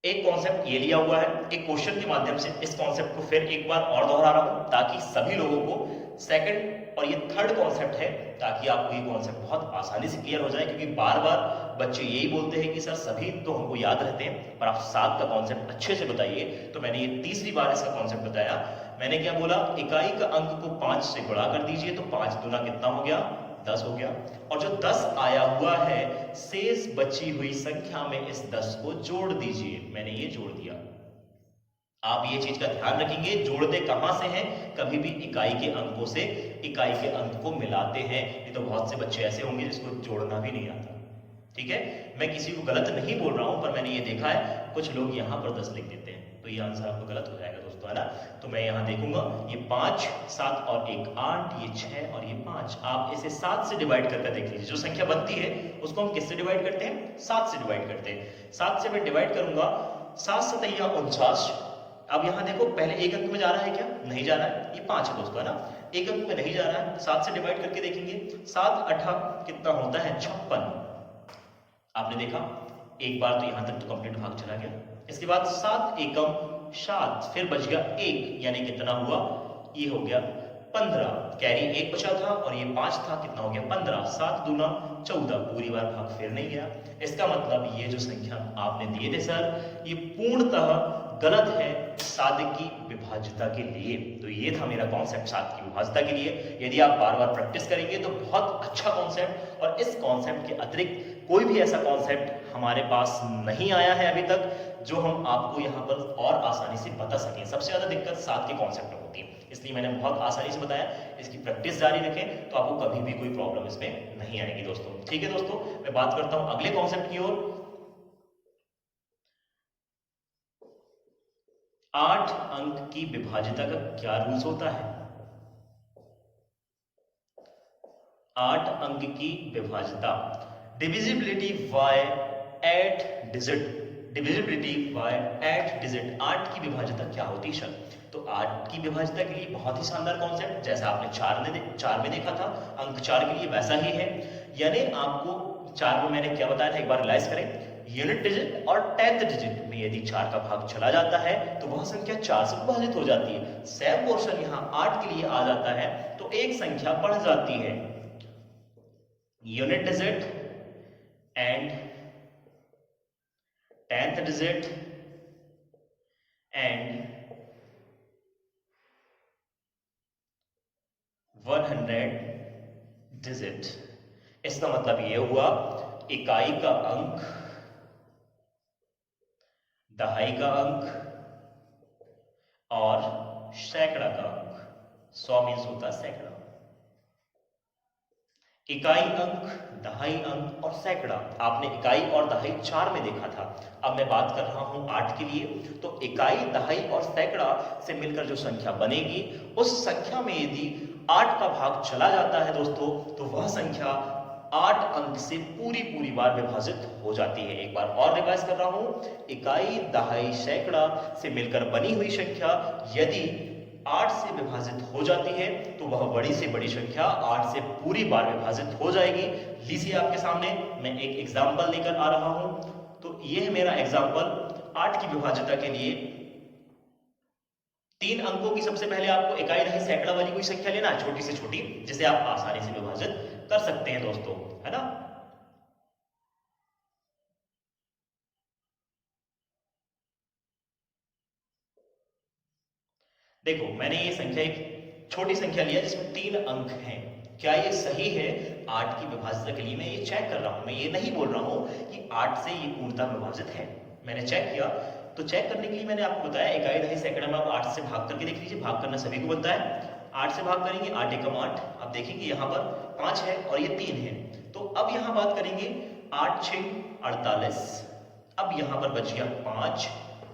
एक कॉन्सेप्ट ये लिया हुआ है, एक क्वेश्चन के माध्यम से इस कॉन्सेप्ट को फिर एक बार और दोहरा रहा हूं ताकि सभी लोगों को सेकंड और ये थर्ड कॉन्सेप्ट है ताकि आपको ये कॉन्सेप्ट बहुत आसानी से क्लियर हो जाए। क्योंकि बार बार बच्चे यही बोलते हैं कि सर सभी तो हमको याद रहते हैं पर आप 7 का कॉन्सेप्ट अच्छे से बताइए। तो मैंने ये तीसरी बार इसका कॉन्सेप्ट बताया। मैंने क्या बोला? इकाई का अंक को 5 से गुणा कर दीजिए तो 5 दूना कितना हो गया? 10 हो गया। और जो 10 आया हुआ है शेष बची हुई संख्या में इस 10 को जोड़ दीजिए। मैंने ये जोड़ दिया। आप ये चीज का ध्यान रखेंगे, जोड़ते कहां से हैं? कभी भी इकाई के अंकों से इकाई के अंक को मिलाते हैं। ये तो बहुत से बच्चे ऐसे होंगे जिसको जोड़ना भी नहीं आता। ठीक है, मैं किसी को गलत नहीं बोल रहा हूं पर मैंने ये देखा है कुछ लोग यहां पर 10 लिख देते हैं तो ये आंसर आपको गलत हो जाएगा दोस्तों, है ना। तो मैं यहां देखूंगा ये 5, 7 और 1 8, ये 6 और ये 5। आप इसे 7 से डिवाइड करके देख लीजिए। जो संख्या बनती है उसको हम किससे डिवाइड करते हैं? 7 से डिवाइड करते हैं। 7 से मैं डिवाइड करूंगा, 7 सतैया 49। अब यहां देखो पहले एक अंक में जा रहा है क्या? नहीं जा रहा है, ये 5 है दोस्तों, है ना। एक अंक में नहीं जा रहा है, 7 से डिवाइड करके देखेंगे। 7 8 कितना होता है? 56। आपने देखा एक बार तो यहां तक तो कंप्लीट भाग चला गया। इसके बाद 7 एकम 7, फिर बच गया 1, यानी कितना हुआ? ये हो गया 15। कैरी 1 बचा था और ये 5 था, कितना हो गया? 15। 7 दूना 14, पूरी बार भाग फिर नहीं गया। इसका मतलब ये जो संख्या आपने दिए थे सर ये पूर्णतः गलत है सादिक की विभाज्यता के लिए। तो ये था मेरा कॉन्सेप्ट 7 की विभाज्यता के लिए। यदि आप बार बार प्रैक्टिस करेंगे तो बहुत अच्छा कॉन्सेप्ट, और इस कॉन्सेप्ट के अतिरिक्त कोई भी ऐसा कॉन्सेप्ट हमारे पास नहीं आया है अभी तक जो हम आपको यहाँ पर और आसानी से बता सकें। सबसे ज्यादा दिक्कत 7 के कॉन्सेप्ट में होती है, इसलिए मैंने बहुत आसानी से बताया। इसकी प्रैक्टिस जारी रखें तो आपको कभी भी कोई प्रॉब्लम इसमें नहीं आएगी दोस्तों। ठीक है दोस्तों, मैं बात करता हूं अगले कॉन्सेप्ट की ओर। 8 अंक की विभाज्यता का क्या रूल्स होता है? 8 अंक की विभाज्यता, divisibility by 8 digit. Divisibility by 8 digit, 8 की विभाज्यता क्या होती है सर? तो 8 की विभाज्यता के लिए बहुत ही शानदार कॉन्सेप्ट, जैसा आपने 4 में देखा था, अंक 4 के लिए वैसा ही है। यानी आपको 4 में मैंने क्या बताया था, एक बार रिवाइज करें। यूनिट डिजिट और 10th डिजिट में यदि 4 का भाग चला जाता है तो वह संख्या 4 से विभाजित हो जाती है। सेम पोर्शन यहाँ 8 के लिए आ जाता है तो एक संख्या बढ़ जाती है। Unit digit and 10th digit and 100 digit. इसका मतलब यह हुआ इकाई का अंक, दहाई का अंक और सैकड़ा का अंक। 100 मीन्स होता है सैकड़ा। इकाई अंक, दहाई अंक और सैकड़ा। आपने इकाई और दहाई 4 में देखा था। अब मैं बात कर रहा हूं 8 के लिए। तो इकाई, दहाई और सैकड़ा से मिलकर जो संख्या बनेगी, उस संख्या में यदि 8 का भाग चला जाता है दोस्तों, तो वह संख्या 8 अंक से पूरी पूरी बार विभाजित हो जाती है। एक बार और रिवाइज कर रहा हूं, इकाई, दहाई, सैकड़ा से मिलकर बनी हुई संख्या यदि 8 से विभाजित हो जाती है तो वह बड़ी से बड़ी संख्या 8 से पूरी बार विभाजित हो जाएगी। लीजिए आपके सामने मैं एक एग्जाम्पल लेकर आ रहा हूं। तो यह है मेरा एग्जाम्पल 8 की विभाज्यता के लिए। 3 अंकों की सबसे पहले आपको इकाई, दहाई, सैकड़ा वाली कोई संख्या लेना है, छोटी से छोटी, जिसे आप आसानी से विभाजित कर सकते हैं दोस्तों, है ना। देखो, मैंने ये संख्या एक छोटी संख्या लिया जिसमें 3 अंक हैं। क्या ये सही है 8 की विभाज्यता के लिए? मैं ये चेक कर रहा हूं। मैं ये नहीं बोल रहा हूं कि 8 से ये पूर्णतः विभाजित है। मैंने चेक किया। तो चेक करने के लिए मैंने आपको बताया, इकाई, दहाई, सैकड़ा में आप 8 से भाग करके देख लीजिए। भाग करना सभी को बनता है। 8 से भाग करेंगे, 8 एकम 8। अब देखेंगे यहाँ पर 5 है और ये 3 है। तो अब यहाँ बात करेंगे 8 6 48। अब यहाँ पर बच गया 5,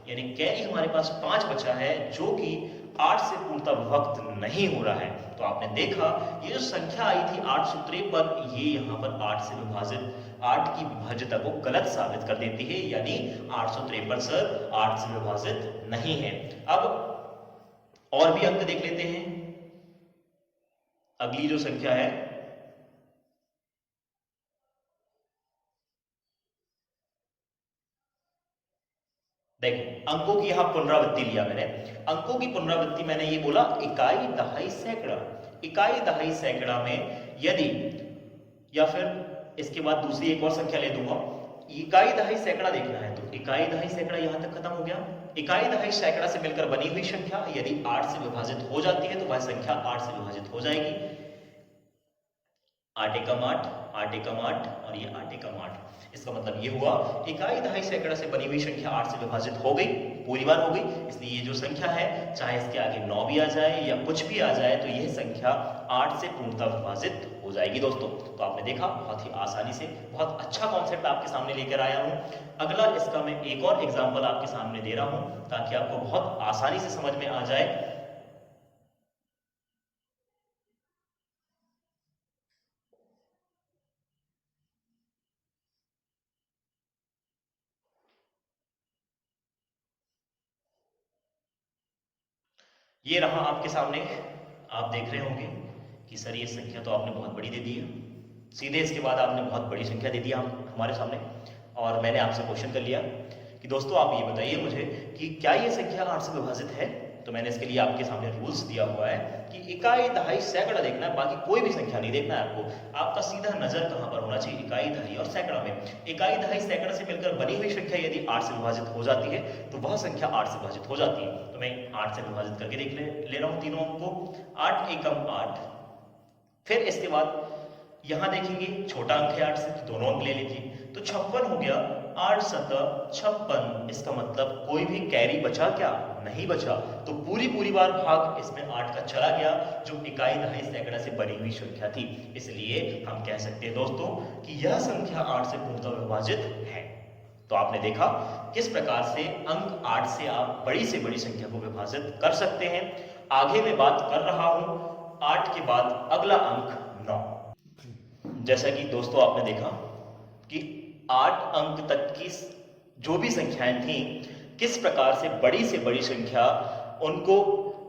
यानी कैरी हमारे पास 5 बचा है, जो कि 8 से पूर्णतः विभक्त नहीं हो रहा है। तो आपने देखा ये जो संख्या आई थी 853, ये यहाँ पर 8 से विभाजित, 8 की विभाज्यता को गलत साबित कर देती है, यानी 853 सर 8 से विभाजित नहीं है। अब और भी अंक देख लेते हैं। अगली जो संख्या है, देखो अंकों की यहां पुनरावृत्ति लिया मैंने। अंकों की पुनरावृत्ति मैंने ये बोला इकाई, दहाई, सैकड़ा। इकाई, दहाई, सैकड़ा में यदि, या फिर इसके बाद दूसरी एक और संख्या ले दूंगा। इकाई, दहाई, सैकड़ा देखना है तो इकाई, दहाई, सैकड़ा यहां तक खत्म हो गया। इकाई, दहाई, सैकड़ा से मिलकर बनी हुई संख्या यदि 8 से विभाजित हो जाती है तो वह संख्या 8 से विभाजित हो जाएगी। 8 एकम 8, 8 एकम 8 और ये 8 एकम 8। इसका मतलब ये हुआ इकाई, दहाई, सैकड़ा से बनी हुई संख्या 8 से विभाजित हो गई, पूरी बार हो गई। इसलिए ये जो संख्या है, चाहे इसके आगे 9 भी आ जाए या कुछ भी आ जाए, तो यह संख्या 8 से पूर्णतः विभाजित हो जाएगी दोस्तों। तो आपने देखा, बहुत ही आसानी से, बहुत अच्छा कॉन्सेप्ट आपके सामने लेकर आया हूं। अगला इसका मैं एक और एग्जाम्पल आपके सामने दे रहा हूं ताकि आपको बहुत आसानी से समझ में आ जाए। ये रहा आपके सामने। आप देख रहे होंगे कि सर ये संख्या तो आपने बहुत बड़ी दे दी है। सीधे इसके बाद आपने बहुत बड़ी संख्या दे दी हमारे सामने, और मैंने आपसे क्वेश्चन कर लिया कि दोस्तों आप ये बताइए मुझे कि क्या ये संख्या 8 से विभाजित है। तो मैंने इसके लिए आपके सामने रूल्स दिया हुआ है कि इकाई, दहाई, सैकड़ा देखना है, बाकी कोई भी संख्या नहीं देखना है आपको। आपका सीधा नजर कहां पर होना चाहिए? इकाई, दहाई और सैकड़ा में। इकाई, दहाई, सैकड़ा से मिलकर बनी हुई संख्या यदि 8 से विभाजित हो जाती है तो वह संख्या 8 से विभाजित हो जाती है। तो मैं 8 से विभाजित करके देख ले रहा हूं तीनों अंक को। 8 एकम 8। फिर इसके बाद यहां देखेंगे छोटा अंक है 8 से, तो दोनों अंक ले लीजिए। तो 56 हो गया। 8 7 56। इसका मतलब कोई भी कैरी बचा क्या? नहीं बचा। तो पूरी पूरी बार भाग इसमें 8 का चला गया, जो इकाई, दहाई, सैकड़ा से बनी हुई संख्या थी। इसलिए हम कह सकते हैं दोस्तों कि यह संख्या 8 से पूर्णतः विभाजित है। तो आपने देखा किस प्रकार से अंक 8 से आप बड़ी से बड़ी संख्या को विभाजित कर सकते हैं। आगे मैं बात कर रहा हूं 8 के बाद अगला अंक 9। जैसा कि दोस्तों आपने देखा कि 8 अंक तक की जो भी संख्याएं थी, किस प्रकार से बड़ी संख्या उनको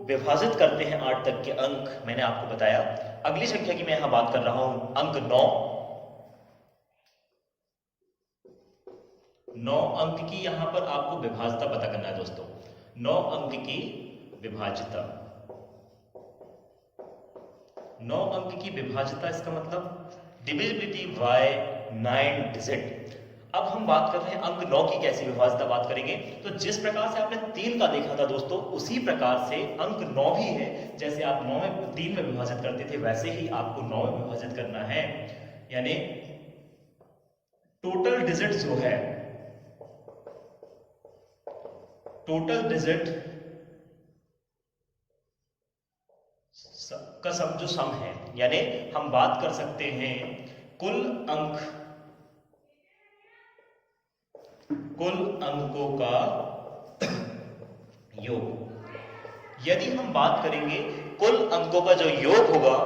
विभाजित करते हैं 8 तक के अंक, मैंने आपको बताया। अगली संख्या की मैं यहां बात कर रहा हूं, अंक 9। 9 अंक की यहां पर आपको विभाज्यता पता करना है दोस्तों। 9 अंक की विभाज्यता, 9 अंक की विभाज्यता, इसका मतलब डिविजिबिलिटी बाय 9 डिजिट। अब हम बात कर रहे हैं अंक 9 की कैसी विभाज्यता बात करेंगे। तो जिस प्रकार से आपने 3 का देखा था दोस्तों, उसी प्रकार से अंक 9 भी है। जैसे आप 9 में 3 में विभाजित करते थे, वैसे ही आपको 9 में विभाजित करना है। यानी टोटल डिजिट जो है, टोटल डिजिट का सम जो सम है, यानी हम बात कर सकते हैं कुल अंकों का योग। यदि हम बात करेंगे कुल अंकों का जो योग होगा,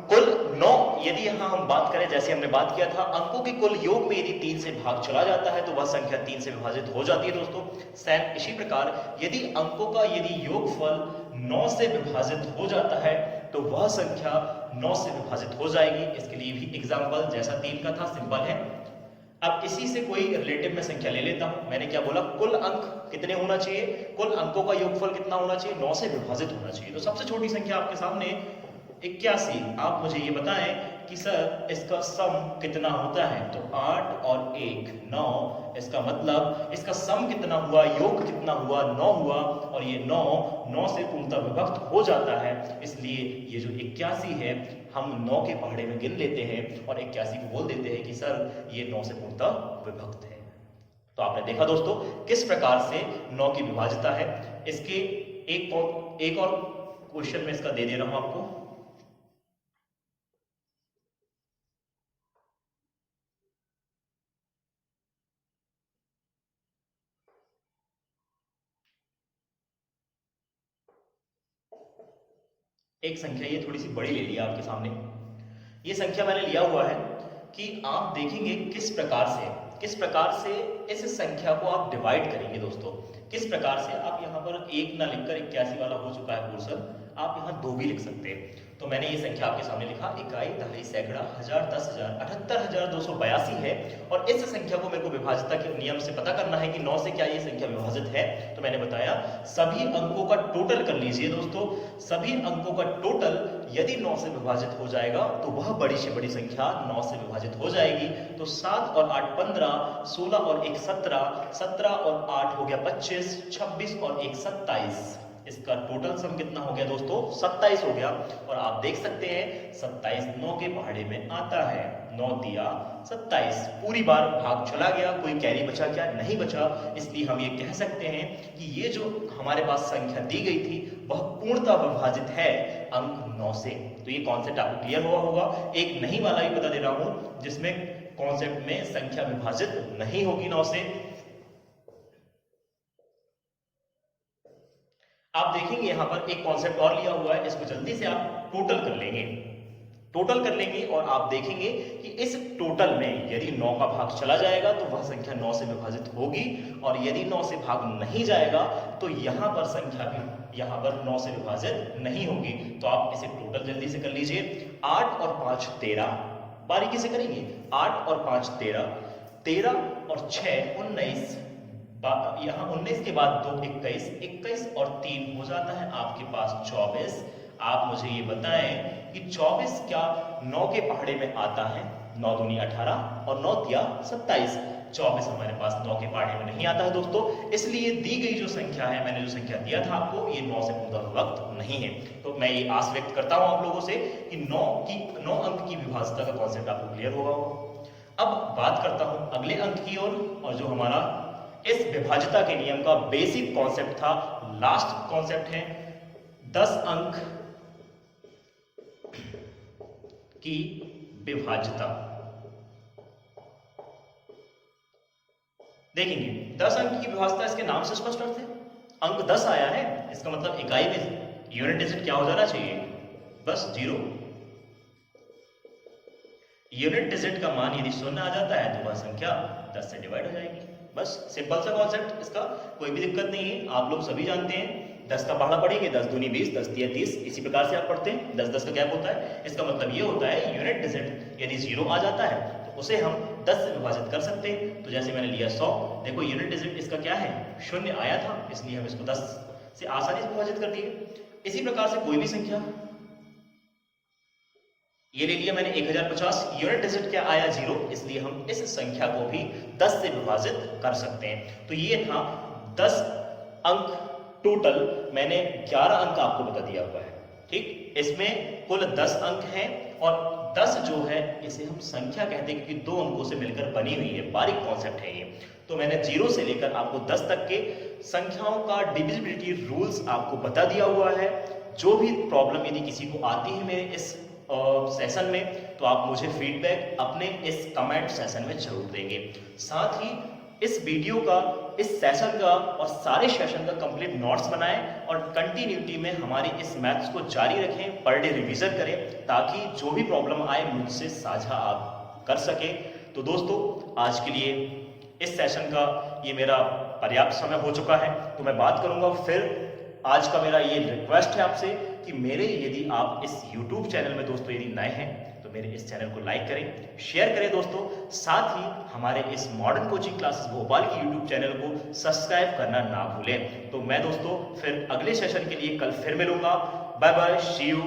कुल 9, यदि यहां हम बात करें जैसे हमने बात किया था अंकों के कुल योग में यदि 3 से भाग चला जाता है तो वह संख्या 3 से विभाजित हो जाती है दोस्तों। सेम इसी प्रकार यदि अंकों का यदि योगफल 9 से विभाजित हो जाता है तो वह संख्या 9 से विभाजित हो जाएगी। इसके लिए भी एग्जाम्पल जैसा 3 का था, सिंपल है। अब इसी से कोई रिलेटिव में संख्या ले लेता हूं। मैंने क्या बोला, कुल अंक कितने होना चाहिए, कुल अंकों का योगफल कितना होना चाहिए, 9 से विभाजित होना चाहिए। तो सबसे छोटी संख्या आपके सामने 81। आप मुझे ये बताएं कि सर इसका सम कितना होता है, तो 8 और 1 9, इसका मतलब इसका सम कितना हुआ, योग कितना हुआ, 9 हुआ, और ये 9 से पूर्णतः विभक्त हो जाता है। इसलिए ये जो 81 है हम 9 के पहाड़े में गिन लेते हैं और 81 को बोल देते हैं कि सर ये 9 से पूर्णतः विभक्त है। तो आपने देखा दोस्तों किस प्रकार से 9 की विभाज्यता है। इसके एक और क्वेश्चन में इसका दे दे रहा हूं आपको। एक संख्या ये थोड़ी सी बड़ी ले लिया आपके सामने। ये संख्या मैंने लिया हुआ है कि आप देखेंगे किस प्रकार से इस संख्या को आप डिवाइड करेंगे दोस्तों। किस प्रकार से आप यहाँ पर 1 ना लिखकर 81 वाला हो चुका है पोर्शन, आप यहाँ 2 भी लिख सकते हैं। तो मैंने ये संख्या आपके सामने लिखा, इकाई, दहाई, सैकड़ा, हजार, 10,000, 78,282 है। और इस संख्या को मेरे को विभाज्यता के नियम से पता करना है कि 9 से क्या ये संख्या विभाजित है। तो मैंने बताया सभी अंकों का टोटल कर लीजिए दोस्तों। सभी अंकों का टोटल यदि 9 से विभाजित हो जाएगा तो वह बड़ी से बड़ी संख्या 9 से विभाजित हो जाएगी। तो 7 और 8 15, 16 और 1 17, 17 और 8 हो गया 25, 26 और 1 27। इसका टोटल सम कितना हो गया दोस्तों, 27 हो गया। और आप देख सकते हैं 27 9 के पहाड़े में आता है, 9 दिया 27, पूरी बार भाग चला गया, कोई कैरी बचा क्या, नहीं बचा। इसलिए हम ये कह सकते हैं कि ये जो हमारे पास संख्या दी गई थी वह पूर्णतः विभाजित है अंक 9 से। तो ये कॉन्सेप्ट आपको क्लियर हुआ होगा। एक नहीं वाला भी बता दे रहा हूं जिसमें कॉन्सेप्ट में संख्या विभाजित नहीं होगी 9 से। आप देखेंगे यहां पर एक कॉन्सेप्ट और लिया हुआ है, इसको जल्दी से आप टोटल कर लेंगे और आप देखेंगे कि इस टोटल में यदि 9 का भाग चला जाएगा तो वह संख्या 9 से विभाजित होगी, और यदि 9 से भाग नहीं जाएगा तो यहां पर संख्या भी यहां पर 9 से विभाजित नहीं होगी। तो आप इसे टोटल जल्दी से कर लीजिए। 8 और 5 13, बारीकी से करेंगे। 8 और 5 13, 13 और 6 19, यहाँ 19 के बाद 2 21, 21 और 3 हो जाता है आपके पास 24। आप मुझे ये बताएं कि 24 क्या 9 के पहाड़े में आता है, 9 दूनी 18 और 9 दिया 27। 24 हमारे पास 9 के पहाड़े में नहीं आता है दोस्तों। इसलिए दी गई जो संख्या है, मैंने जो संख्या दिया था आपको, ये 9 से पूर्णतः विभक्त नहीं है। तो मैं ये आस व्यक्त करता हूं आप लोगों से कि 9 अंक की विभाज्यता का कॉन्सेप्ट आपको क्लियर होगा। अब बात करता हूं अगले अंक की ओर, और जो हमारा इस विभाज्यता के नियम का बेसिक कॉन्सेप्ट था, लास्ट कॉन्सेप्ट है 10 अंक की विभाज्यता। देखेंगे 10 अंक की विभाज्यता, इसके नाम से स्पष्ट अर्थ है, अंक 10 आया है, इसका मतलब इकाई में यूनिट डिजिट क्या हो जाना चाहिए, बस 0। यूनिट डिजिट का मान यदि 0 आ जाता है तो वह संख्या 10 से डिवाइड हो जाएगी। बस सिंपल सा कॉन्सेप्ट, इसका कोई भी दिक्कत नहीं है। आप लोग सभी जानते हैं 10 का पहाड़ा पढ़ेंगे, 10 दूनी 20, 10 तिया 30, इसी प्रकार से आप पढ़ते हैं। 10 का गैप होता है। इसका मतलब ये होता है यूनिट डिजिट यदि 0 आ जाता है तो उसे हम 10 से विभाजित कर सकते हैं। तो जैसे मैंने लिया 100, देखो यूनिट डिजिट इसका क्या है, 0 आया था, इसलिए हम इसको 10 से आसानी से विभाजित कर दिए। इसी प्रकार से कोई भी संख्या, ये ले लिया मैंने 1050, यूनिट डिजिट क्या आया 0, इसलिए हम इस संख्या को भी 10 से विभाजित कर सकते हैं। तो ये था 10 अंक टोटल, मैंने 11 अंक आपको बता दिया हुआ है। ठीक, इसमें कुल 10 अंक हैं और 10 जो है इसे हम संख्या कहते हैं क्योंकि 2 अंकों से मिलकर बनी हुई है। बारीक कॉन्सेप्ट है ये। तो मैंने 0 से लेकर आपको 10 तक के संख्याओं का डिविजिबिलिटी रूल्स आपको बता दिया हुआ है। जो भी प्रॉब्लम यदि किसी को आती है मेरे इस सेशन में, तो आप मुझे फीडबैक अपने इस कमेंट सेशन में जरूर देंगे। साथ ही इस वीडियो का, इस सेशन का और सारे सेशन का कंप्लीट नोट्स बनाएं और कंटिन्यूटी में हमारी इस मैथ्स को जारी रखें, पर डे रिवीजन करें, ताकि जो भी प्रॉब्लम आए मुझसे साझा आप कर सकें। तो दोस्तों, आज के लिए इस सेशन का ये मेरा पर्याप्त समय हो चुका है, तो मैं बात करूंगा फिर। आज का मेरा ये रिक्वेस्ट है आपसे कि मेरे, यदि आप इस YouTube चैनल में दोस्तों यदि नए हैं, तो मेरे इस चैनल को लाइक करें, शेयर करें दोस्तों। साथ ही हमारे इस मॉडर्न कोचिंग क्लासेस भोपाल की YouTube चैनल को सब्सक्राइब करना ना भूलें। तो मैं दोस्तों फिर अगले सेशन के लिए कल फिर मिलूंगा। Bye bye, see you.